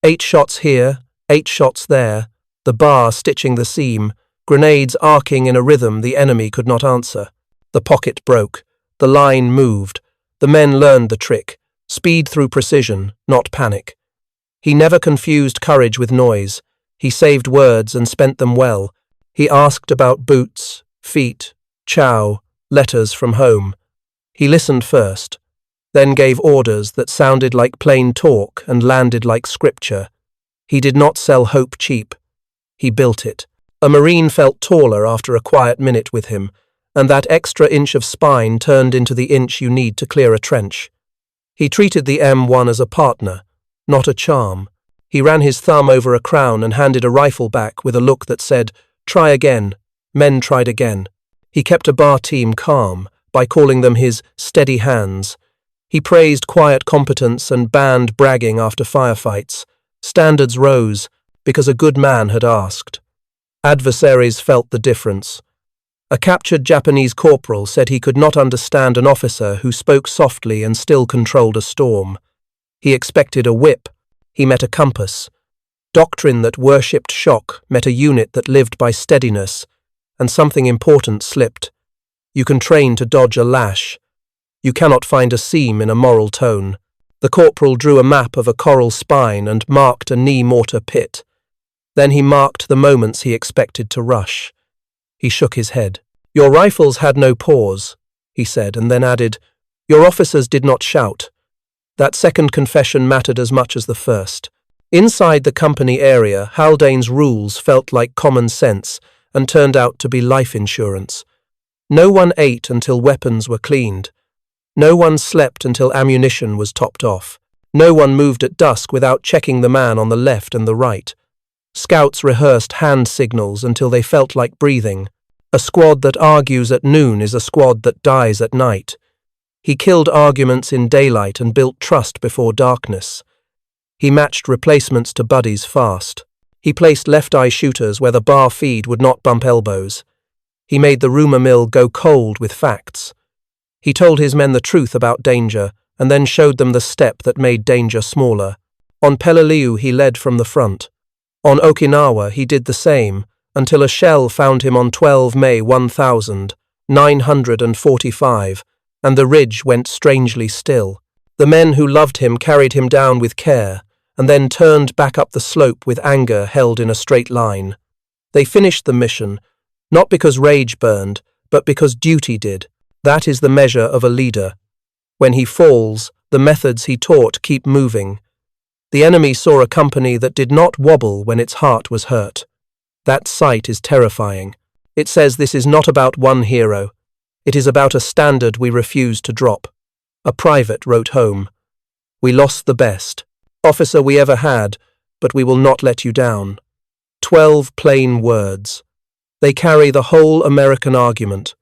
8 shots here, 8 shots there, the bar stitching the seam, grenades arcing in a rhythm the enemy could not answer. The pocket broke, the line moved, the men learned the trick, speed through precision, not panic. He never confused courage with noise. He saved words and spent them well. He asked about boots, feet, chow, letters from home. He listened first, then gave orders that sounded like plain talk and landed like scripture. He did not sell hope cheap. He built it. A Marine felt taller after a quiet minute with him, and that extra inch of spine turned into the inch you need to clear a trench. He treated the M1 as a partner, not a charm. He ran his thumb over a crown and handed a rifle back with a look that said, "Try again." Men tried again. He kept a bar team calm by calling them his steady hands. He praised quiet competence and banned bragging after firefights. Standards rose because a good man had asked. Adversaries felt the difference. A captured Japanese corporal said he could not understand an officer who spoke softly and still controlled a storm. He expected a whip. He met a compass. Doctrine that worshipped shock met a unit that lived by steadiness, and something important slipped. You can train to dodge a lash. You cannot find a seam in a moral tone. The corporal drew a map of a coral spine and marked a knee mortar pit. Then he marked the moments he expected to rush. He shook his head. "Your rifles had no pause," he said, and then added, "Your officers did not shout." That second confession mattered as much as the first. Inside the company area, Haldane's rules felt like common sense and turned out to be life insurance. No one ate until weapons were cleaned. No one slept until ammunition was topped off. No one moved at dusk without checking the man on the left and the right. Scouts rehearsed hand signals until they felt like breathing. A squad that argues at noon is a squad that dies at night. He killed arguments in daylight and built trust before darkness. He matched replacements to buddies fast. He placed left-eye shooters where the bar feed would not bump elbows. He made the rumor mill go cold with facts. He told his men the truth about danger and then showed them the step that made danger smaller. On Peleliu he led from the front. On Okinawa he did the same, until a shell found him on 12 May 1945, and the ridge went strangely still. The men who loved him carried him down with care, and then turned back up the slope with anger held in a straight line. They finished the mission, not because rage burned, but because duty did. That is the measure of a leader. When he falls, the methods he taught keep moving. The enemy saw a company that did not wobble when its heart was hurt. That sight is terrifying. It says this is not about one hero. It is about a standard we refuse to drop. A private wrote home, "We lost the best officer we ever had, but we will not let you down." 12 plain words. They carry the whole American argument.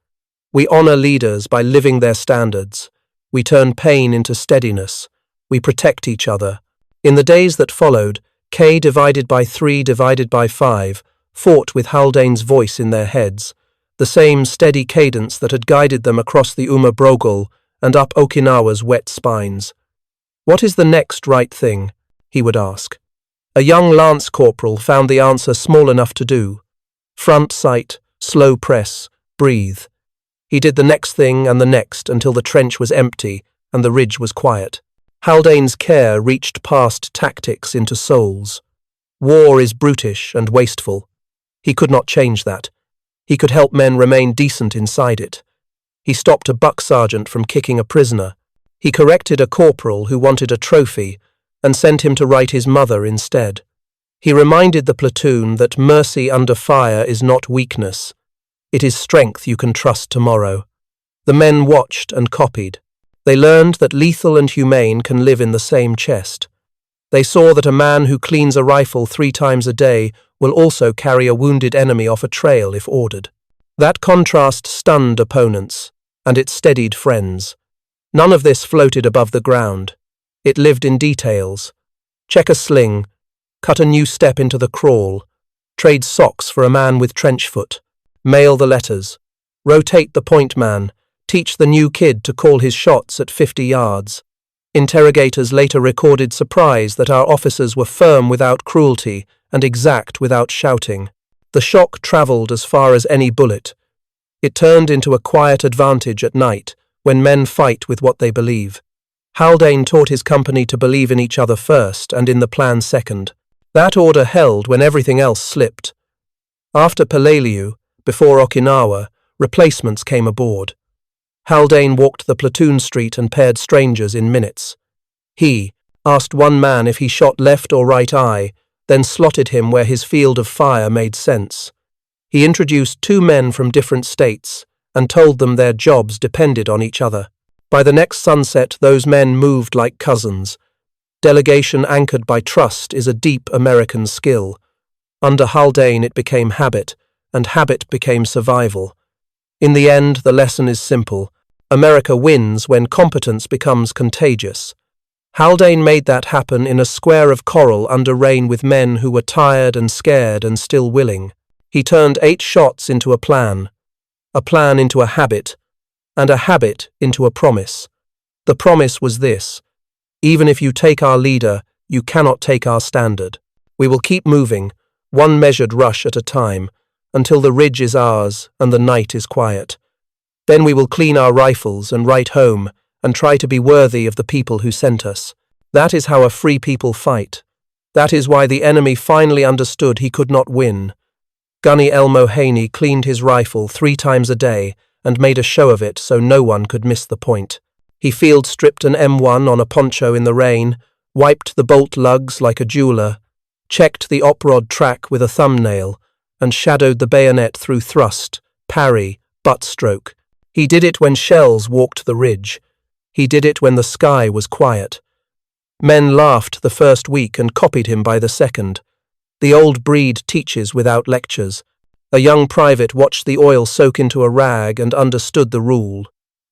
We honor leaders by living their standards. We turn pain into steadiness. We protect each other. In the days that followed, K divided by 3 divided by 5 fought with Haldane's voice in their heads, the same steady cadence that had guided them across the Uma Brogul and up Okinawa's wet spines. "What is the next right thing?" he would ask. A young lance corporal found the answer small enough to do. Front sight, slow press, breathe. He did the next thing and the next until the trench was empty and the ridge was quiet. Haldane's care reached past tactics into souls. War is brutish and wasteful. He could not change that. He could help men remain decent inside it. He stopped a buck sergeant from kicking a prisoner. He corrected a corporal who wanted a trophy and sent him to write his mother instead. He reminded the platoon that mercy under fire is not weakness. It is strength you can trust tomorrow. The men watched and copied. They learned that lethal and humane can live in the same chest. They saw that a man who cleans a rifle 3 times a day will also carry a wounded enemy off a trail if ordered. That contrast stunned opponents, and it steadied friends. None of this floated above the ground. It lived in details. Check a sling, cut a new step into the crawl, trade socks for a man with trench foot, mail the letters, rotate the point man, teach the new kid to call his shots at 50 yards. Interrogators later recorded surprise that our officers were firm without cruelty and exact without shouting. The shock travelled as far as any bullet. It turned into a quiet advantage at night when men fight with what they believe. Haldane taught his company to believe in each other first and in the plan second. That order held when everything else slipped. After Peleliu, before Okinawa, replacements came aboard. Haldane walked the platoon street and paired strangers in minutes. He asked one man if he shot left or right eye, then slotted him where his field of fire made sense. He introduced 2 men from different states and told them their jobs depended on each other. By the next sunset, those men moved like cousins. Delegation anchored by trust is a deep American skill. Under Haldane it became habit, and habit became survival. In the end, the lesson is simple. America wins when competence becomes contagious. Haldane made that happen in a square of coral under rain with men who were tired and scared and still willing. He turned 8 shots into a plan into a habit, and a habit into a promise. The promise was this: even if you take our leader, you cannot take our standard. We will keep moving, one measured rush at a time, until the ridge is ours and the night is quiet. Then we will clean our rifles and write home and try to be worthy of the people who sent us. That is how a free people fight. That is why the enemy finally understood he could not win. Gunny Elmo Haney cleaned his rifle 3 times a day and made a show of it so no one could miss the point. He field-stripped an M1 on a poncho in the rain, wiped the bolt lugs like a jeweler, checked the op-rod track with a thumbnail, and shadowed the bayonet through thrust, parry, butt stroke. He did it when shells walked the ridge. He did it when the sky was quiet. Men laughed the first week and copied him by the second. The old breed teaches without lectures. A young private watched the oil soak into a rag and understood the rule.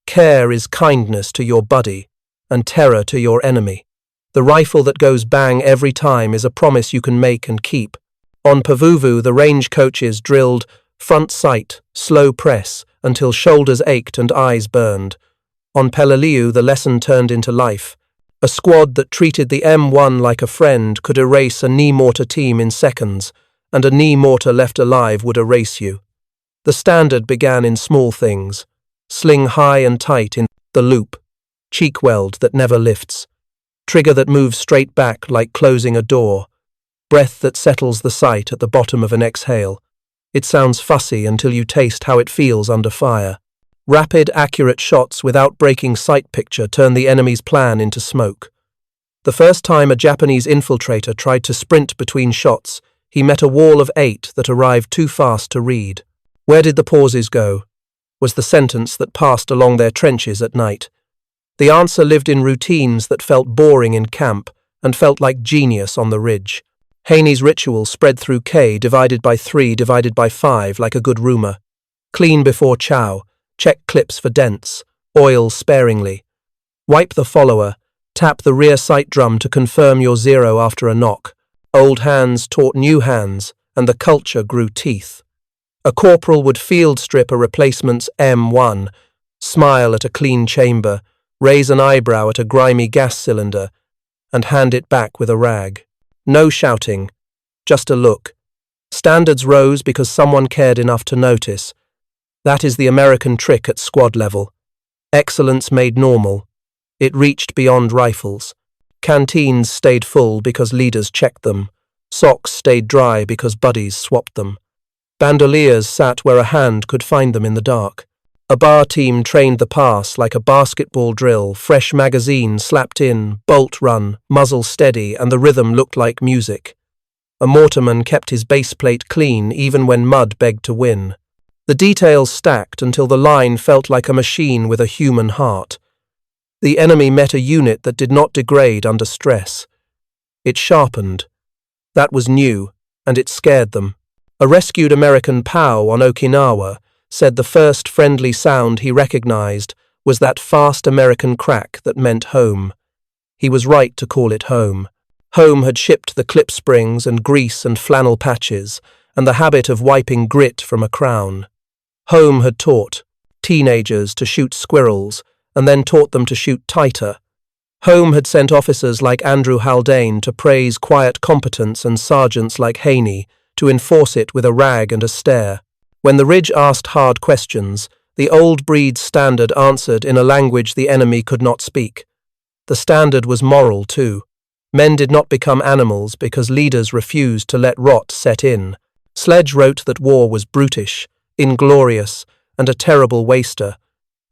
Care is kindness to your buddy, and terror to your enemy. The rifle that goes bang every time is a promise you can make and keep. On Pavuvu, the range coaches drilled front sight, slow press, until shoulders ached and eyes burned. On Peleliu, the lesson turned into life. A squad that treated the M1 like a friend could erase a knee mortar team in seconds, and a knee mortar left alive would erase you. The standard began in small things. Sling high and tight in the loop, cheek weld that never lifts, trigger that moves straight back like closing a door, breath that settles the sight at the bottom of an exhale. It sounds fussy until you taste how it feels under fire. Rapid, accurate shots without breaking sight picture turn the enemy's plan into smoke. The first time a Japanese infiltrator tried to sprint between shots, he met a wall of 8 that arrived too fast to read. Where did the pauses go? Was the sentence that passed along their trenches at night. The answer lived in routines that felt boring in camp and felt like genius on the ridge. Haney's ritual spread through K divided by 3 divided by 5 like a good rumor. Clean before chow, check clips for dents, oil sparingly. Wipe the follower, tap the rear sight drum to confirm your 0 after a knock. Old hands taught new hands, and the culture grew teeth. A corporal would field strip a replacement's M1, smile at a clean chamber, raise an eyebrow at a grimy gas cylinder, and hand it back with a rag. No shouting, just a look. Standards rose because someone cared enough to notice. That is the American trick at squad level. Excellence made normal. It reached beyond rifles. Canteens stayed full because leaders checked them. Socks stayed dry because buddies swapped them. Bandoliers sat where a hand could find them in the dark. A bar team trained the pass like a basketball drill, fresh magazine slapped in, bolt run, muzzle steady, and the rhythm looked like music. A mortarman kept his base plate clean even when mud begged to win. The details stacked until the line felt like a machine with a human heart. The enemy met a unit that did not degrade under stress. It sharpened. That was new, and it scared them. A rescued American POW on Okinawa said the first friendly sound he recognized was that fast American crack that meant home. He was right to call it home. Home had shipped the clip springs and grease and flannel patches, and the habit of wiping grit from a crown. Home had taught teenagers to shoot squirrels, and then taught them to shoot tighter. Home had sent officers like Andrew Haldane to praise quiet competence and sergeants like Haney to enforce it with a rag and a stare. When the ridge asked hard questions, the old breed standard answered in a language the enemy could not speak. The standard was moral too. Men did not become animals because leaders refused to let rot set in. Sledge wrote that war was brutish, inglorious, and a terrible waster,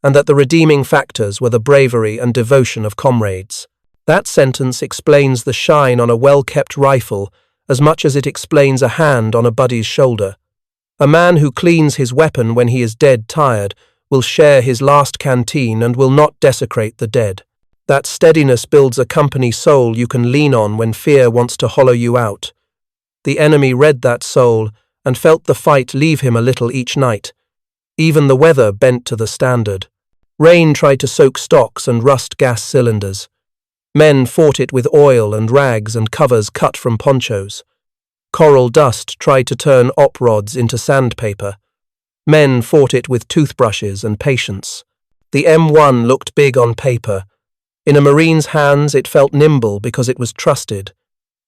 and that the redeeming factors were the bravery and devotion of comrades. That sentence explains the shine on a well-kept rifle as much as it explains a hand on a buddy's shoulder. A man who cleans his weapon when he is dead tired will share his last canteen and will not desecrate the dead. That steadiness builds a company soul you can lean on when fear wants to hollow you out. The enemy read that soul and felt the fight leave him a little each night. Even the weather bent to the standard. Rain tried to soak stocks and rust gas cylinders. Men fought it with oil and rags and covers cut from ponchos. Coral dust tried to turn op rods into sandpaper. Men fought it with toothbrushes and patience. The M1 looked big on paper. In a Marine's hands it felt nimble because it was trusted.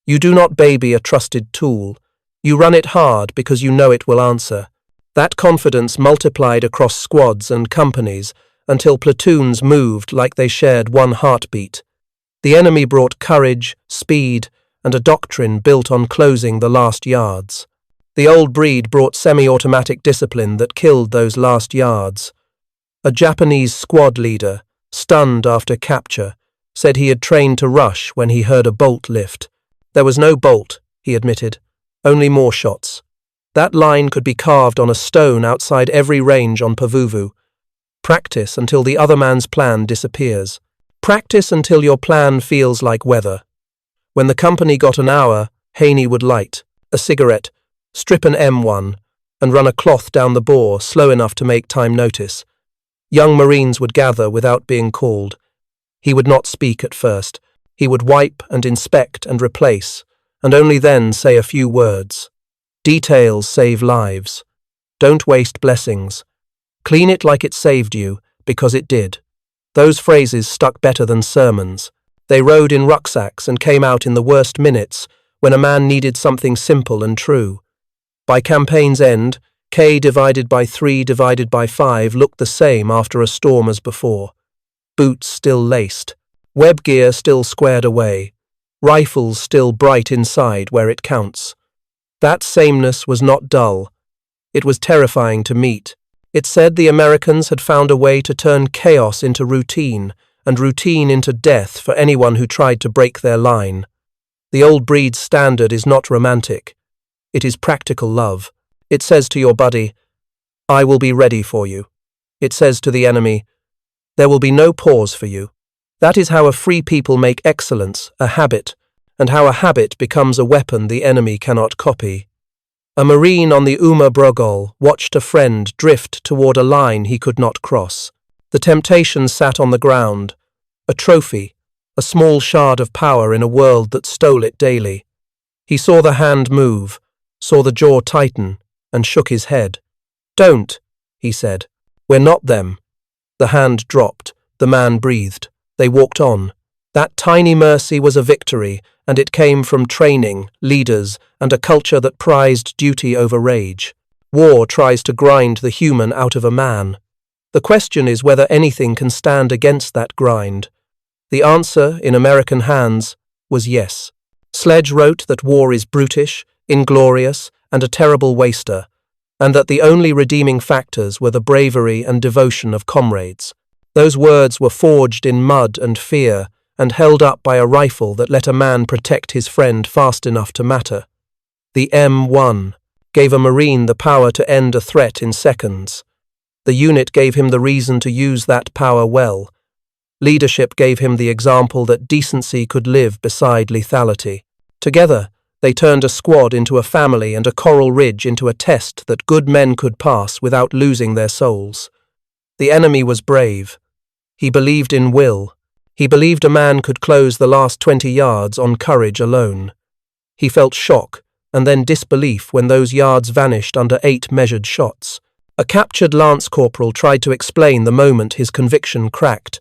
You do not baby a trusted tool. You run it hard because you know it will answer. That confidence multiplied across squads and companies until platoons moved like they shared one heartbeat. The enemy brought courage, speed, and a doctrine built on closing the last yards. The old breed brought semi-automatic discipline that killed those last yards. A Japanese squad leader, stunned after capture, said he had trained to rush when he heard a bolt lift. There was no bolt, he admitted, only more shots. That line could be carved on a stone outside every range on Pavuvu. Practice until the other man's plan disappears. Practice until your plan feels like weather. When the company got an hour, Haney would light a cigarette, strip an M1, and run a cloth down the bore slow enough to make time notice. Young Marines would gather without being called. He would not speak at first. He would wipe and inspect and replace, and only then say a few words. Details save lives. Don't waste blessings. Clean it like it saved you, because it did. Those phrases stuck better than sermons. They rode in rucksacks and came out in the worst minutes when a man needed something simple and true. By campaign's end, K divided by 3 divided by 5 looked the same after a storm as before. Boots still laced, web gear still squared away, rifles still bright inside where it counts. That sameness was not dull. It was terrifying to meet. It said the Americans had found a way to turn chaos into routine, and routine into death for anyone who tried to break their line. The old breed's standard is not romantic. It is practical love. It says to your buddy, I will be ready for you. It says to the enemy, there will be no pause for you. That is how a free people make excellence a habit, and how a habit becomes a weapon the enemy cannot copy. A Marine on the Uma Brogol watched a friend drift toward a line he could not cross. The temptation sat on the ground, a trophy, a small shard of power in a world that stole it daily. He saw the hand move, saw the jaw tighten, and shook his head. Don't, he said. We're not them. The hand dropped. The man breathed. They walked on. That tiny mercy was a victory, and it came from training, leaders, and a culture that prized duty over rage. War tries to grind the human out of a man. The question is whether anything can stand against that grind. The answer, in American hands, was yes. Sledge wrote that war is brutish, inglorious, and a terrible waster, and that the only redeeming factors were the bravery and devotion of comrades. Those words were forged in mud and fear, and held up by a rifle that let a man protect his friend fast enough to matter. The M1 gave a Marine the power to end a threat in seconds. The unit gave him the reason to use that power well. Leadership gave him the example that decency could live beside lethality. Together, they turned a squad into a family and a coral ridge into a test that good men could pass without losing their souls. The enemy was brave. He believed in will. He believed a man could close the last 20 yards on courage alone. He felt shock and then disbelief when those yards vanished under 8 measured shots. A captured lance corporal tried to explain the moment his conviction cracked.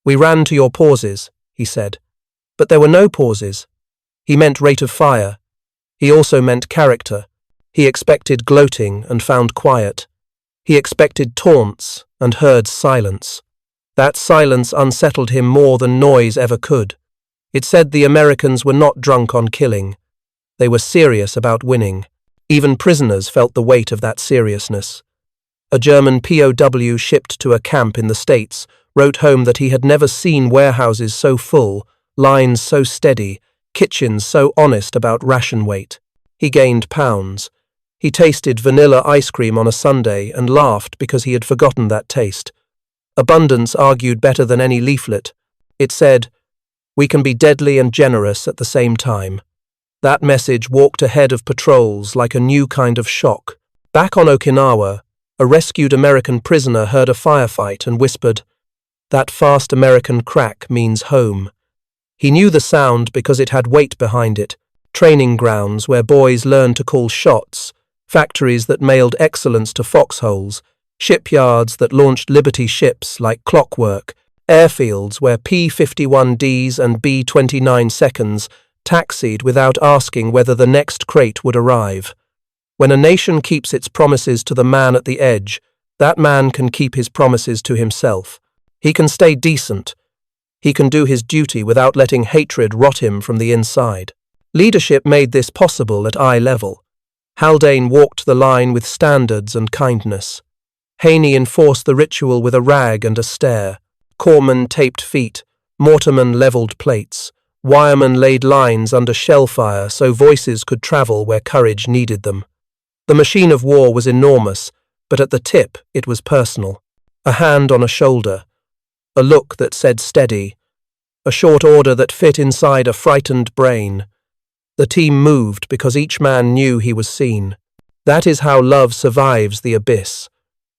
We ran to your pauses, he said. But there were no pauses. He meant rate of fire. He also meant character. He expected gloating and found quiet. He expected taunts and heard silence. That silence unsettled him more than noise ever could. It said the Americans were not drunk on killing. They were serious about winning. Even prisoners felt the weight of that seriousness. A German POW shipped to a camp in the States wrote home that he had never seen warehouses so full, lines so steady, kitchens so honest about ration weight. He gained pounds. He tasted vanilla ice cream on a Sunday and laughed because he had forgotten that taste. Abundance argued better than any leaflet. It said, "We can be deadly and generous at the same time." That message walked ahead of patrols like a new kind of shock. Back on Okinawa, a rescued American prisoner heard a firefight and whispered, "That fast American crack means home." He knew the sound because it had weight behind it. Training grounds where boys learned to call shots, factories that mailed excellence to foxholes, shipyards that launched Liberty ships like clockwork, airfields where P-51Ds and B-29 seconds taxied without asking whether the next crate would arrive. When a nation keeps its promises to the man at the edge, that man can keep his promises to himself. He can stay decent. He can do his duty without letting hatred rot him from the inside. Leadership made this possible at eye level. Haldane walked the line with standards and kindness. Haney enforced the ritual with a rag and a stare. Corpsmen taped feet. Mortarmen levelled plates. Wiremen laid lines under shell fire so voices could travel where courage needed them. The machine of war was enormous, but at the tip it was personal. A hand on a shoulder. A look that said steady. A short order that fit inside a frightened brain. The team moved because each man knew he was seen. That is how love survives the abyss.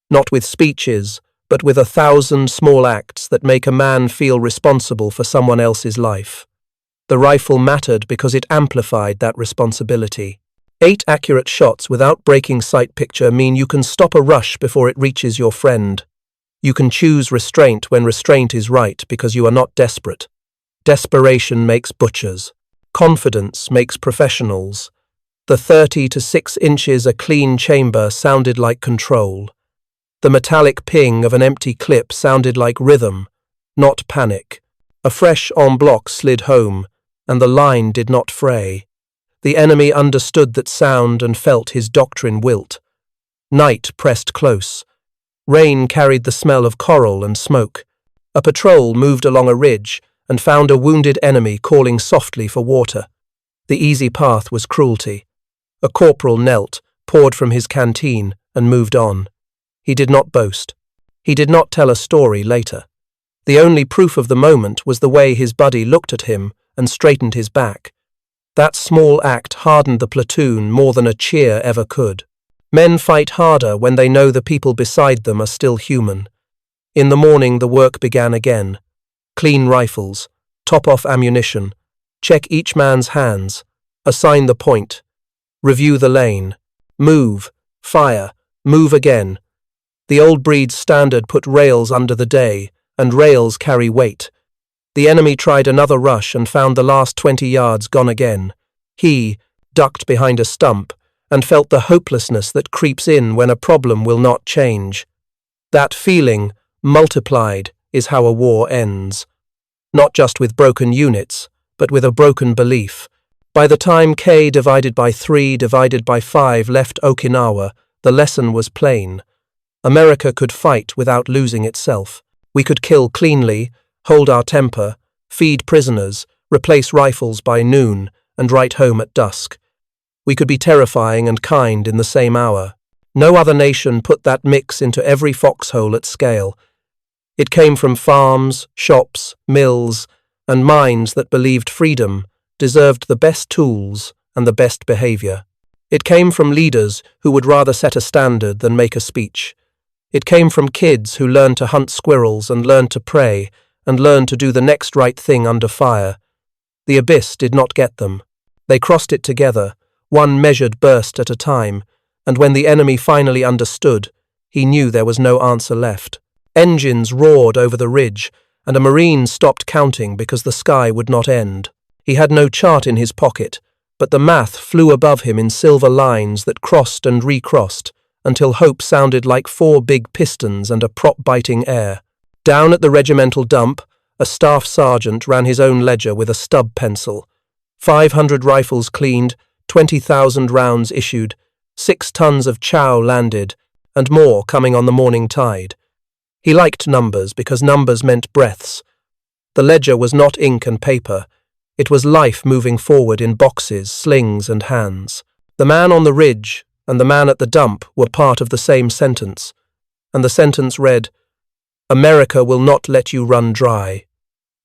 Not with speeches, but with 1,000 small acts that make a man feel responsible for someone else's life. The rifle mattered because it amplified that responsibility. 8 accurate shots without breaking sight picture mean you can stop a rush before it reaches your friend. You can choose restraint when restraint is right because you are not desperate. Desperation makes butchers. Confidence makes professionals. The 30 to 6 inches a clean chamber sounded like control. The metallic ping of an empty clip sounded like rhythm, not panic. A fresh en bloc slid home, and the line did not fray. The enemy understood that sound and felt his doctrine wilt. Night pressed close. Rain carried the smell of coral and smoke. A patrol moved along a ridge and found a wounded enemy calling softly for water. The easy path was cruelty. A corporal knelt, poured from his canteen, and moved on. He did not boast. He did not tell a story later. The only proof of the moment was the way his buddy looked at him and straightened his back. That small act hardened the platoon more than a cheer ever could. Men fight harder when they know the people beside them are still human. In the morning the work began again. Clean rifles, top off ammunition, check each man's hands, assign the point, review the lane, move, fire, move again. The old breed standard put rails under the day, and rails carry weight. The enemy tried another rush and found the last 20 yards gone again. He ducked behind a stump and felt the hopelessness that creeps in when a problem will not change. That feeling, multiplied, is how a war ends. Not just with broken units, but with a broken belief. By the time K divided by 3 divided by 5 left Okinawa, the lesson was plain. America could fight without losing itself. We could kill cleanly, hold our temper, feed prisoners, replace rifles by noon, and write home at dusk. We could be terrifying and kind in the same hour. No other nation put that mix into every foxhole at scale. It came from farms, shops, mills, and minds that believed freedom deserved the best tools and the best behavior. It came from leaders who would rather set a standard than make a speech. It came from kids who learned to hunt squirrels and learned to pray and learned to do the next right thing under fire. The abyss did not get them. They crossed it together, one measured burst at a time, and when the enemy finally understood, he knew there was no answer left. Engines roared over the ridge, and a Marine stopped counting because the sky would not end. He had no chart in his pocket, but the math flew above him in silver lines that crossed and recrossed, until hope sounded like 4 big pistons and a prop-biting air. Down at the regimental dump, a staff sergeant ran his own ledger with a stub pencil. 500 rifles cleaned, 20,000 rounds issued, 6 tons of chow landed, and more coming on the morning tide. He liked numbers because numbers meant breaths. The ledger was not ink and paper. It was life moving forward in boxes, slings, and hands. The man on the ridge and the man at the dump were part of the same sentence, and the sentence read, "America will not let you run dry.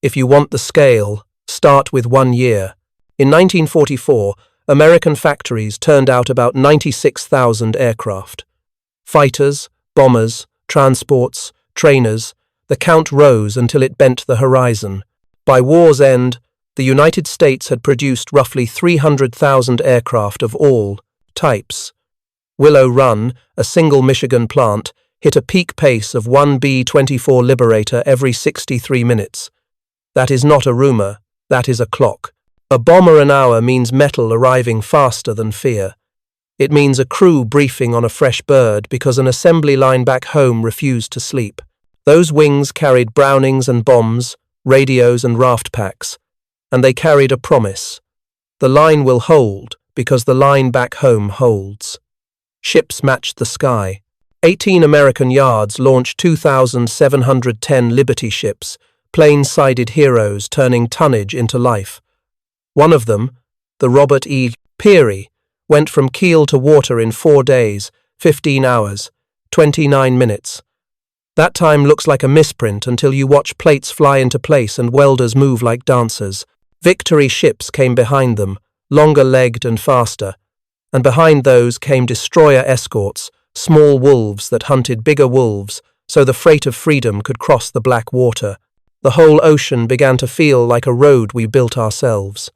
If you want the scale, start with 1 year." In 1944, American factories turned out about 96,000 aircraft. Fighters, bombers, transports, trainers, the count rose until it bent the horizon. By war's end, the United States had produced roughly 300,000 aircraft of all types. Willow Run, a single Michigan plant, hit a peak pace of 1 B-24 Liberator every 63 minutes. That is not a rumor, that is a clock. A bomber an hour means metal arriving faster than fear. It means a crew briefing on a fresh bird because an assembly line back home refused to sleep. Those wings carried Brownings and bombs, radios and raft packs, and they carried a promise. The line will hold because the line back home holds. Ships matched the sky. 18 American yards launched 2,710 Liberty ships, plain-sided heroes turning tonnage into life. One of them, the Robert E. Peary, went from keel to water in 4 days, 15 hours, 29 minutes. That time looks like a misprint until you watch plates fly into place and welders move like dancers. Victory ships came behind them, longer-legged and faster, and behind those came destroyer escorts, small wolves that hunted bigger wolves so the freight of freedom could cross the black water. The whole ocean began to feel like a road we built ourselves.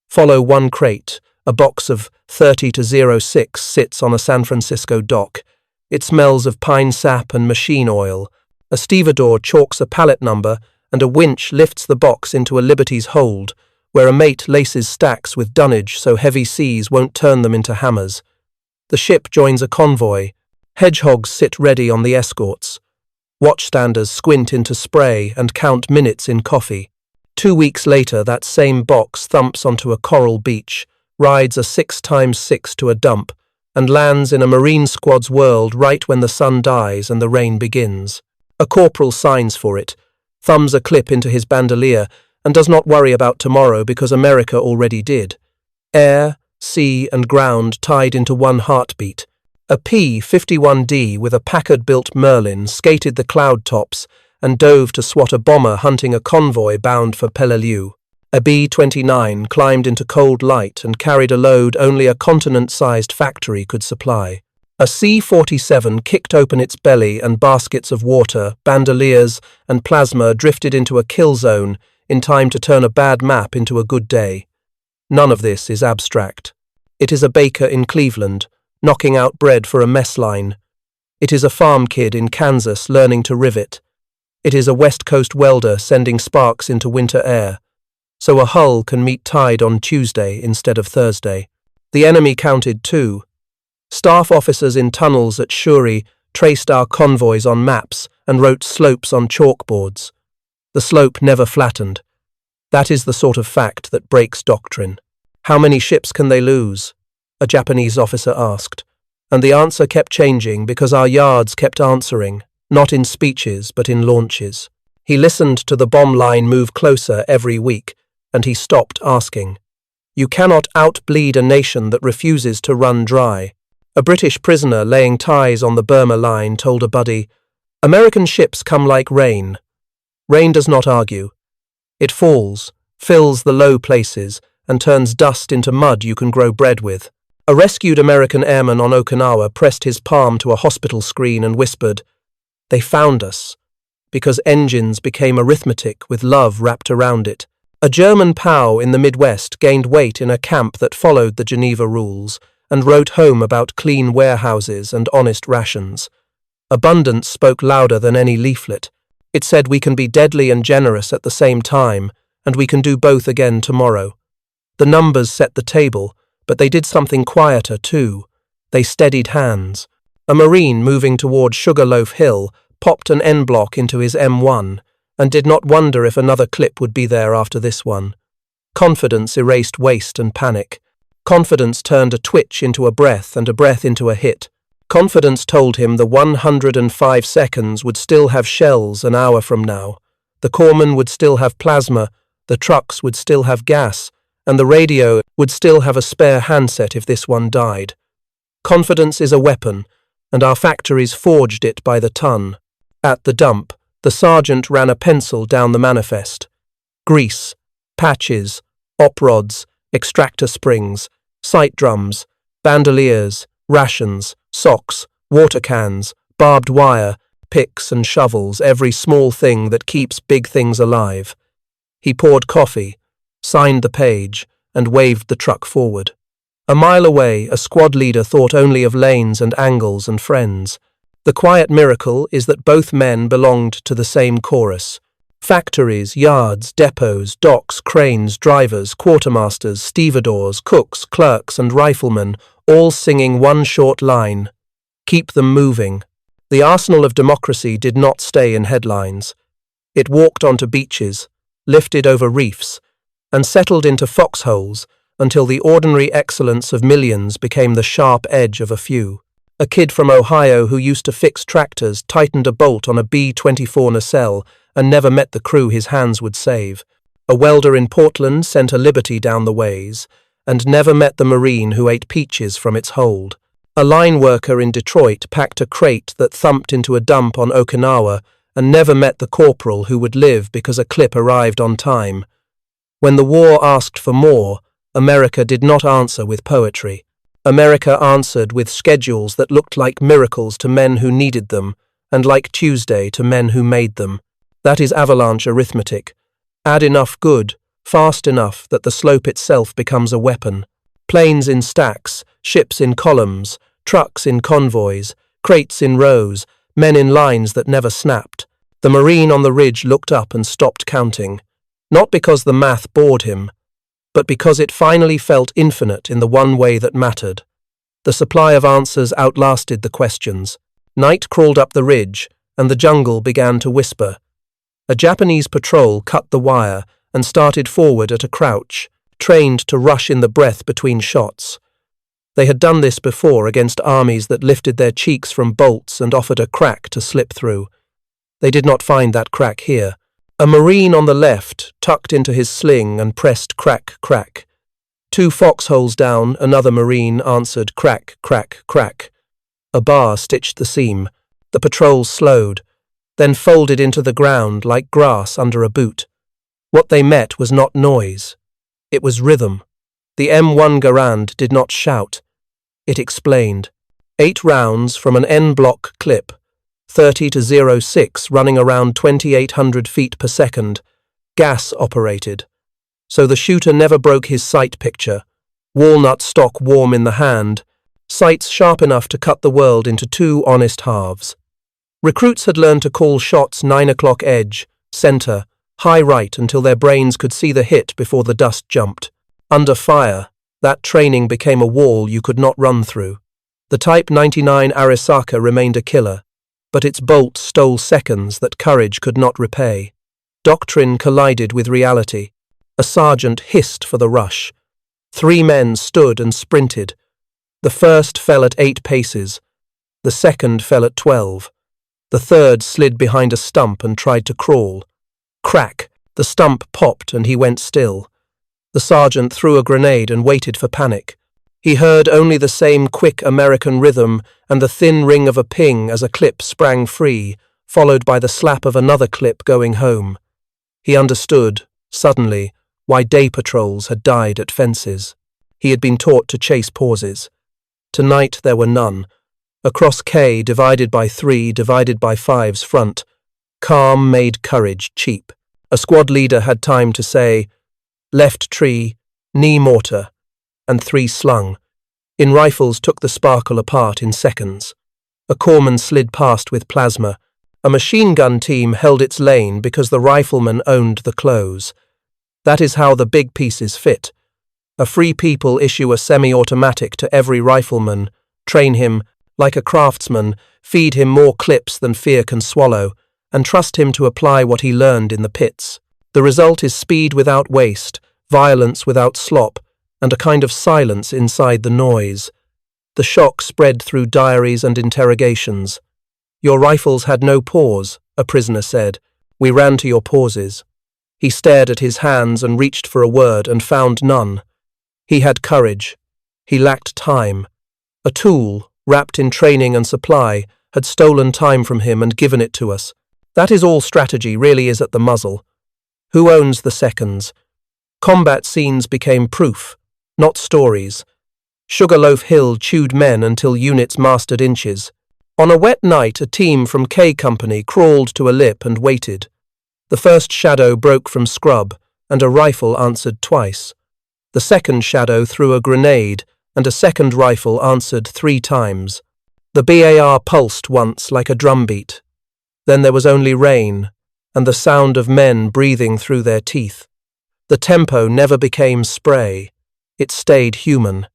Follow one crate, a box of 30-06 sits on a San Francisco dock. It smells of pine sap and machine oil. A stevedore chalks a pallet number and a winch lifts the box into a Liberty's hold, where a mate laces stacks with dunnage so heavy seas won't turn them into hammers. The ship joins a convoy. Hedgehogs sit ready on the escorts. Watchstanders squint into spray and count minutes in coffee. 2 weeks later, that same box thumps onto a coral beach, rides a 6x6 to a dump, and lands in a Marine Squad's world right when the sun dies and the rain begins. A corporal signs for it, thumbs a clip into his bandolier, and does not worry about tomorrow because America already did. Air, sea, and ground tied into one heartbeat. A P-51D with a Packard-built Merlin skated the cloud tops and dove to swat a bomber hunting a convoy bound for Peleliu. A B-29 climbed into cold light and carried a load only a continent-sized factory could supply. A C-47 kicked open its belly and baskets of water, bandoliers, and plasma drifted into a kill zone in time to turn a bad map into a good day. None of this is abstract. It is a baker in Cleveland, knocking out bread for a mess line. It is a farm kid in Kansas learning to rivet. It is a West Coast welder sending sparks into winter air, so a hull can meet tide on Tuesday instead of Thursday. The enemy counted too. Staff officers in tunnels at Shuri traced our convoys on maps and wrote slopes on chalkboards. The slope never flattened. That is the sort of fact that breaks doctrine. How many ships can they lose? A Japanese officer asked, and the answer kept changing because our yards kept answering, not in speeches but in launches. He listened to the bomb line move closer every week, and he stopped asking. You cannot outbleed a nation that refuses to run dry. A British prisoner laying ties on the Burma line told a buddy, American ships come like rain. Rain does not argue. It falls, fills the low places, and turns dust into mud you can grow bread with. A rescued American airman on Okinawa pressed his palm to a hospital screen and whispered, They found us, because engines became arithmetic with love wrapped around it. A German POW in the Midwest gained weight in a camp that followed the Geneva rules and wrote home about clean warehouses and honest rations. Abundance spoke louder than any leaflet. It said we can be deadly and generous at the same time, and we can do both again tomorrow. The numbers set the table, but they did something quieter too. They steadied hands. A Marine moving toward Sugarloaf Hill popped an N-block into his M1 and did not wonder if another clip would be there after this one. Confidence erased waste and panic. Confidence turned a twitch into a breath and a breath into a hit. Confidence told him the 105 seconds would still have shells an hour from now. The corpsman would still have plasma, The trucks would still have gas, and the radio would still have a spare handset if this one died. Confidence is a weapon, and our factories forged it by the ton. At the dump, the sergeant ran a pencil down the manifest. Grease, patches, op rods, extractor springs, sight drums, bandoliers, rations, socks, water cans, barbed wire, picks and shovels, every small thing that keeps big things alive. He poured coffee, signed the page, and waved the truck forward. A mile away, a squad leader thought only of lanes and angles and friends. The quiet miracle is that both men belonged to the same chorus. Factories, yards, depots, docks, cranes, drivers, quartermasters, stevedores, cooks, clerks, and riflemen, all singing one short line: keep them moving. The arsenal of democracy did not stay in headlines. It walked onto beaches, lifted over reefs, and settled into foxholes until the ordinary excellence of millions became the sharp edge of a few. A kid from Ohio who used to fix tractors tightened a bolt on a B-24 nacelle and never met the crew his hands would save. A welder in Portland sent a Liberty down the ways and never met the Marine who ate peaches from its hold. A line worker in Detroit packed a crate that thumped into a dump on Okinawa and never met the corporal who would live because a clip arrived on time. When the war asked for more, America did not answer with poetry. America answered with schedules that looked like miracles to men who needed them, and like Tuesday to men who made them. That is avalanche arithmetic. Add enough good, fast enough that the slope itself becomes a weapon. Planes in stacks, ships in columns, trucks in convoys, crates in rows, men in lines that never snapped. The Marine on the ridge looked up and stopped counting. Not because the math bored him, but because it finally felt infinite in the one way that mattered. The supply of answers outlasted the questions. Night crawled up the ridge, and the jungle began to whisper. A Japanese patrol cut the wire and started forward at a crouch, trained to rush in the breath between shots. They had done this before against armies that lifted their cheeks from bolts and offered a crack to slip through. They did not find that crack here. A Marine on the left tucked into his sling and pressed crack, crack. 2 foxholes down, another Marine answered crack, crack, crack. A bar stitched the seam. The patrol slowed, then folded into the ground like grass under a boot. What they met was not noise. It was rhythm. The M1 Garand did not shout. It explained. 8 rounds from an N-block clip. 30 to 06 running around 2,800 feet per second, gas operated. So the shooter never broke his sight picture. Walnut stock warm in the hand, sights sharp enough to cut the world into 2 honest halves. Recruits had learned to call shots 9 o'clock edge, center, high right until their brains could see the hit before the dust jumped. Under fire, that training became a wall you could not run through. The Type 99 Arisaka remained a killer, but its bolt stole seconds that courage could not repay. Doctrine collided with reality. A sergeant hissed for the rush. 3 men stood and sprinted. The first fell at 8 paces. The second fell at 12. The third slid behind a stump and tried to crawl. Crack! The stump popped and he went still. The sergeant threw a grenade and waited for panic. He heard only the same quick American rhythm and the thin ring of a ping as a clip sprang free, followed by the slap of another clip going home. He understood, suddenly, why day patrols had died at fences. He had been taught to chase pauses. Tonight there were none. Across K, divided by 3, divided by 5's front, calm made courage cheap. A squad leader had time to say, left tree, knee mortar, and 3 slung. In rifles took the sparkle apart in seconds. A corpsman slid past with plasma. A machine gun team held its lane because the rifleman owned the close. That is how the big pieces fit. A free people issue a semi-automatic to every rifleman, train him, like a craftsman, feed him more clips than fear can swallow, and trust him to apply what he learned in the pits. The result is speed without waste, violence without slop, and a kind of silence inside the noise. The shock spread through diaries and interrogations. Your rifles had no pause, a prisoner said. We ran to your pauses. He stared at his hands and reached for a word and found none. He had courage. He lacked time. A tool, wrapped in training and supply, had stolen time from him and given it to us. That is all strategy really is at the muzzle. Who owns the seconds? Combat scenes became proof, not stories. Sugarloaf Hill chewed men until units mastered inches. On a wet night, a team from K Company crawled to a lip and waited. The first shadow broke from scrub, and a rifle answered twice. The second shadow threw a grenade, and a second rifle answered 3 times. The BAR pulsed once like a drumbeat. Then there was only rain, and the sound of men breathing through their teeth. The tempo never became spray. It stayed human.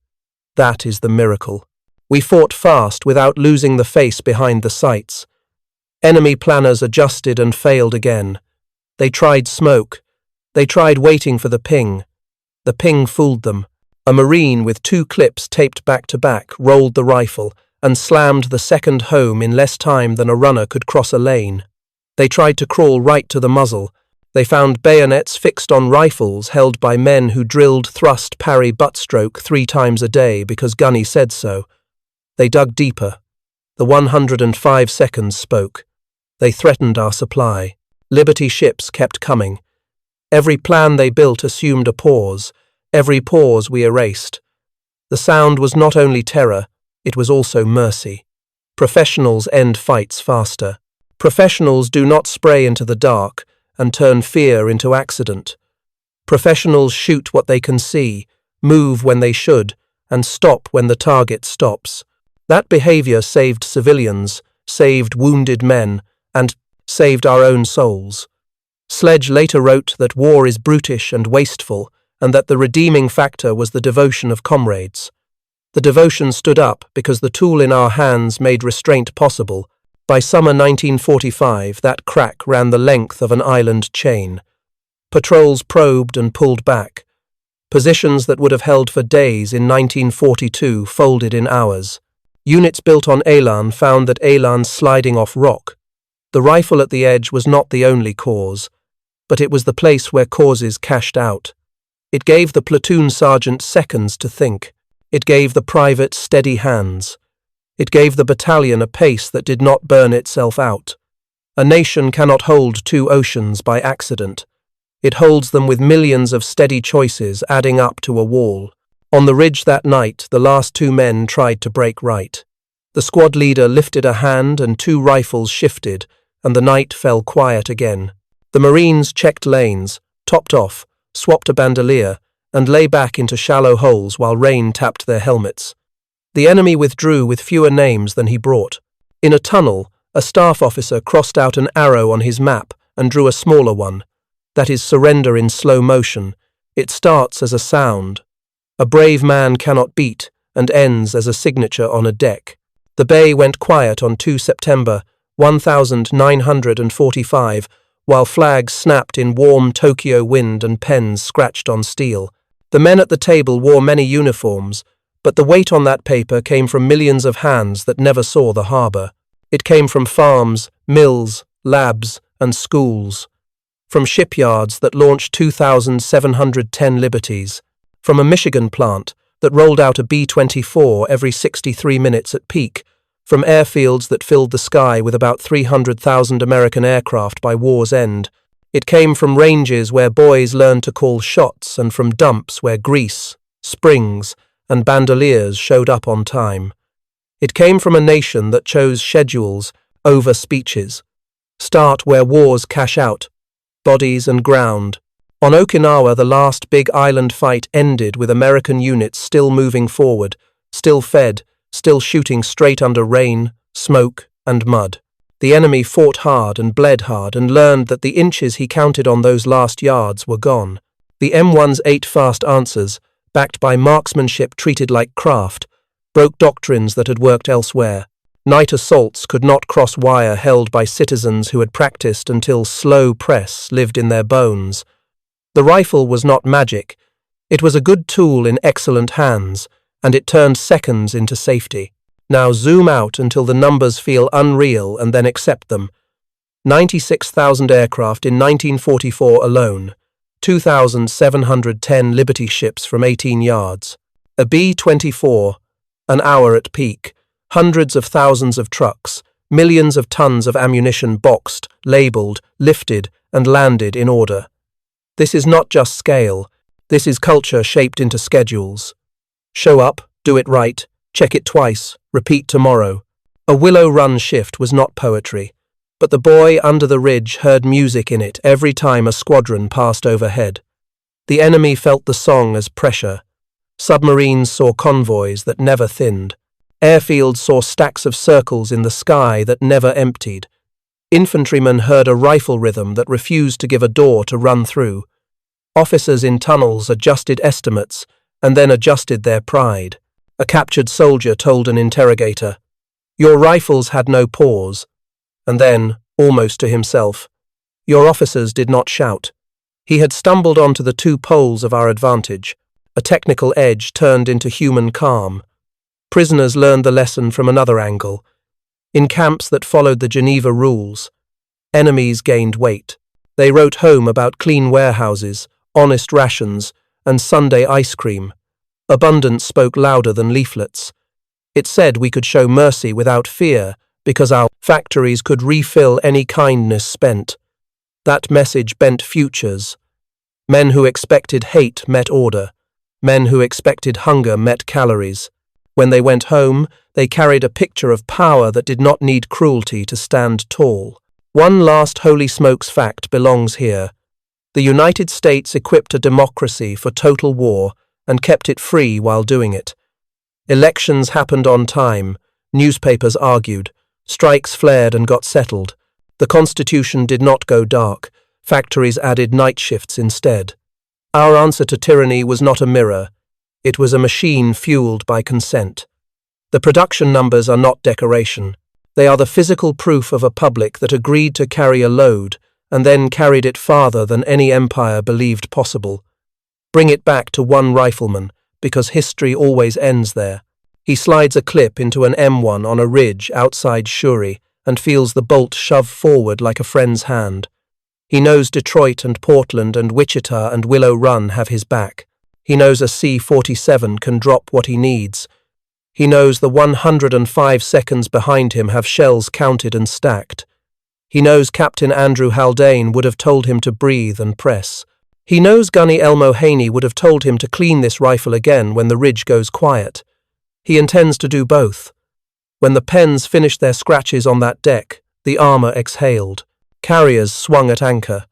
That is the miracle. We fought fast without losing the face behind the sights. Enemy planners adjusted and failed again. They tried smoke. They tried waiting for the ping. The ping fooled them. A Marine with 2 clips taped back to back rolled the rifle and slammed the second home in less time than a runner could cross a lane. They tried to crawl right to the muzzle. They found bayonets fixed on rifles held by men who drilled thrust parry buttstroke 3 times a day because Gunny said so. They dug deeper. The 105 seconds spoke. They threatened our supply. Liberty ships kept coming. Every plan they built assumed a pause. Every pause we erased. The sound was not only terror, it was also mercy. Professionals end fights faster. Professionals do not spray into the dark and turn fear into accident. Professionals shoot what they can see, move when they should, and stop when the target stops. That behavior saved civilians, saved wounded men, and saved our own souls. Sledge later wrote that war is brutish and wasteful, and that the redeeming factor was the devotion of comrades. The devotion stood up because the tool in our hands made restraint possible. By summer 1945, that crack ran the length of an island chain. Patrols probed and pulled back. Positions that would have held for days in 1942 folded in hours. Units built on Elan found that Elan's sliding off rock. The rifle at the edge was not the only cause, but it was the place where causes cashed out. It gave the platoon sergeant seconds to think. It gave the private steady hands. It gave the battalion a pace that did not burn itself out. A nation cannot hold 2 oceans by accident. It holds them with millions of steady choices adding up to a wall. On the ridge that night, the last 2 men tried to break right. The squad leader lifted a hand and 2 rifles shifted, and the night fell quiet again. The Marines checked lanes, topped off, swapped a bandolier, and lay back into shallow holes while rain tapped their helmets. The enemy withdrew with fewer names than he brought. In a tunnel, a staff officer crossed out an arrow on his map and drew a smaller one. That is surrender in slow motion. It starts as a sound. A brave man cannot beat and ends as a signature on a deck. The bay went quiet on 2 September 1945, while flags snapped in warm Tokyo wind and pens scratched on steel. The men at the table wore many uniforms, but the weight on that paper came from millions of hands that never saw the harbour. It came from farms, mills, labs, and schools. From shipyards that launched 2,710 Liberties. From a Michigan plant that rolled out a B-24 every 63 minutes at peak. From airfields that filled the sky with about 300,000 American aircraft by war's end. It came from ranges where boys learned to call shots and from dumps where grease, springs, and bandoliers showed up on time. It came from a nation that chose schedules over speeches. Start where wars cash out, bodies and ground. On Okinawa, the last big island fight ended with American units still moving forward, still fed, still shooting straight under rain, smoke, and mud. The enemy fought hard and bled hard and learned that the inches he counted on those last yards were gone. The M1's 8 fast answers, backed by marksmanship treated like craft, broke doctrines that had worked elsewhere. Night assaults could not cross wire held by citizens who had practiced until slow press lived in their bones. The rifle was not magic. It was a good tool in excellent hands, and it turned seconds into safety. Now zoom out until the numbers feel unreal and then accept them. 96,000 aircraft in 1944 alone, 2,710 Liberty ships from 18 yards, a B-24, an hour at peak, hundreds of thousands of trucks, millions of tons of ammunition boxed, labelled, lifted, and landed in order. This is not just scale, this is culture shaped into schedules. Show up, do it right, check it twice, repeat tomorrow. A Willow Run shift was not poetry, but the boy under the ridge heard music in it every time a squadron passed overhead. The enemy felt the song as pressure. Submarines saw convoys that never thinned. Airfields saw stacks of circles in the sky that never emptied. Infantrymen heard a rifle rhythm that refused to give a door to run through. Officers in tunnels adjusted estimates and then adjusted their pride. A captured soldier told an interrogator, "Your rifles had no pause." And then, almost to himself, "Your officers did not shout." He had stumbled onto the two poles of our advantage. A technical edge turned into human calm. Prisoners learned the lesson from another angle. In camps that followed the Geneva rules, enemies gained weight. They wrote home about clean warehouses, honest rations, and Sunday ice cream. Abundance spoke louder than leaflets. It said we could show mercy without fear because our factories could refill any kindness spent. That message bent futures. Men who expected hate met order. Men who expected hunger met calories. When they went home, they carried a picture of power that did not need cruelty to stand tall. One last holy smokes fact belongs here. The United States equipped a democracy for total war and kept it free while doing it. Elections happened on time, newspapers argued, strikes flared and got settled. The Constitution did not go dark, factories added night shifts instead. Our answer to tyranny was not a mirror, it was a machine fueled by consent. The production numbers are not decoration, they are the physical proof of a public that agreed to carry a load and then carried it farther than any empire believed possible. Bring it back to one rifleman, because history always ends there. He slides a clip into an M1 on a ridge outside Shuri and feels the bolt shove forward like a friend's hand. He knows Detroit and Portland and Wichita and Willow Run have his back. He knows a C-47 can drop what he needs. He knows the 105 seconds behind him have shells counted and stacked. He knows Captain Andrew Haldane would have told him to breathe and press. He knows Gunny Elmo Haney would have told him to clean this rifle again when the ridge goes quiet. He intends to do both. When the pens finished their scratches on that deck, the armor exhaled. Carriers swung at anchor.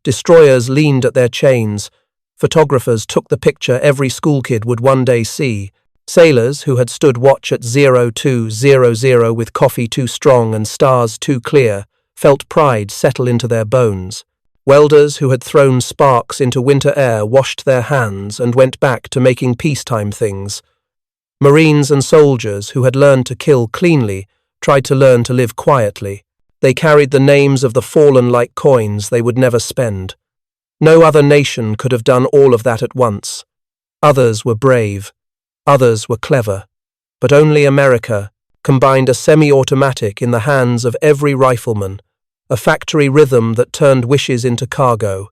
Destroyers leaned at their chains. Photographers took the picture every schoolkid would one day see. Sailors, who had stood watch at 0200 with coffee too strong and stars too clear, felt pride settle into their bones. Welders who had thrown sparks into winter air washed their hands and went back to making peacetime things. Marines and soldiers who had learned to kill cleanly tried to learn to live quietly. They carried the names of the fallen like coins they would never spend. No other nation could have done all of that at once. Others were brave. Others were clever. But only America combined a semi-automatic in the hands of every rifleman, a factory rhythm that turned wishes into cargo,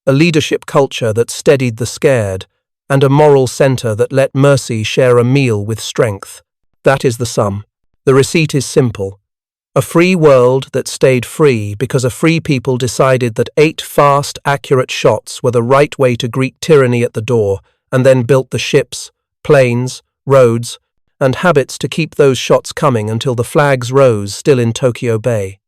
a leadership culture that steadied the scared, and a moral center that let mercy share a meal with strength. That is the sum. The receipt is simple. A free world that stayed free because a free people decided that 8 fast, accurate shots were the right way to greet tyranny at the door, and then built the ships, planes, roads, and habits to keep those shots coming until the flags rose still in Tokyo Bay.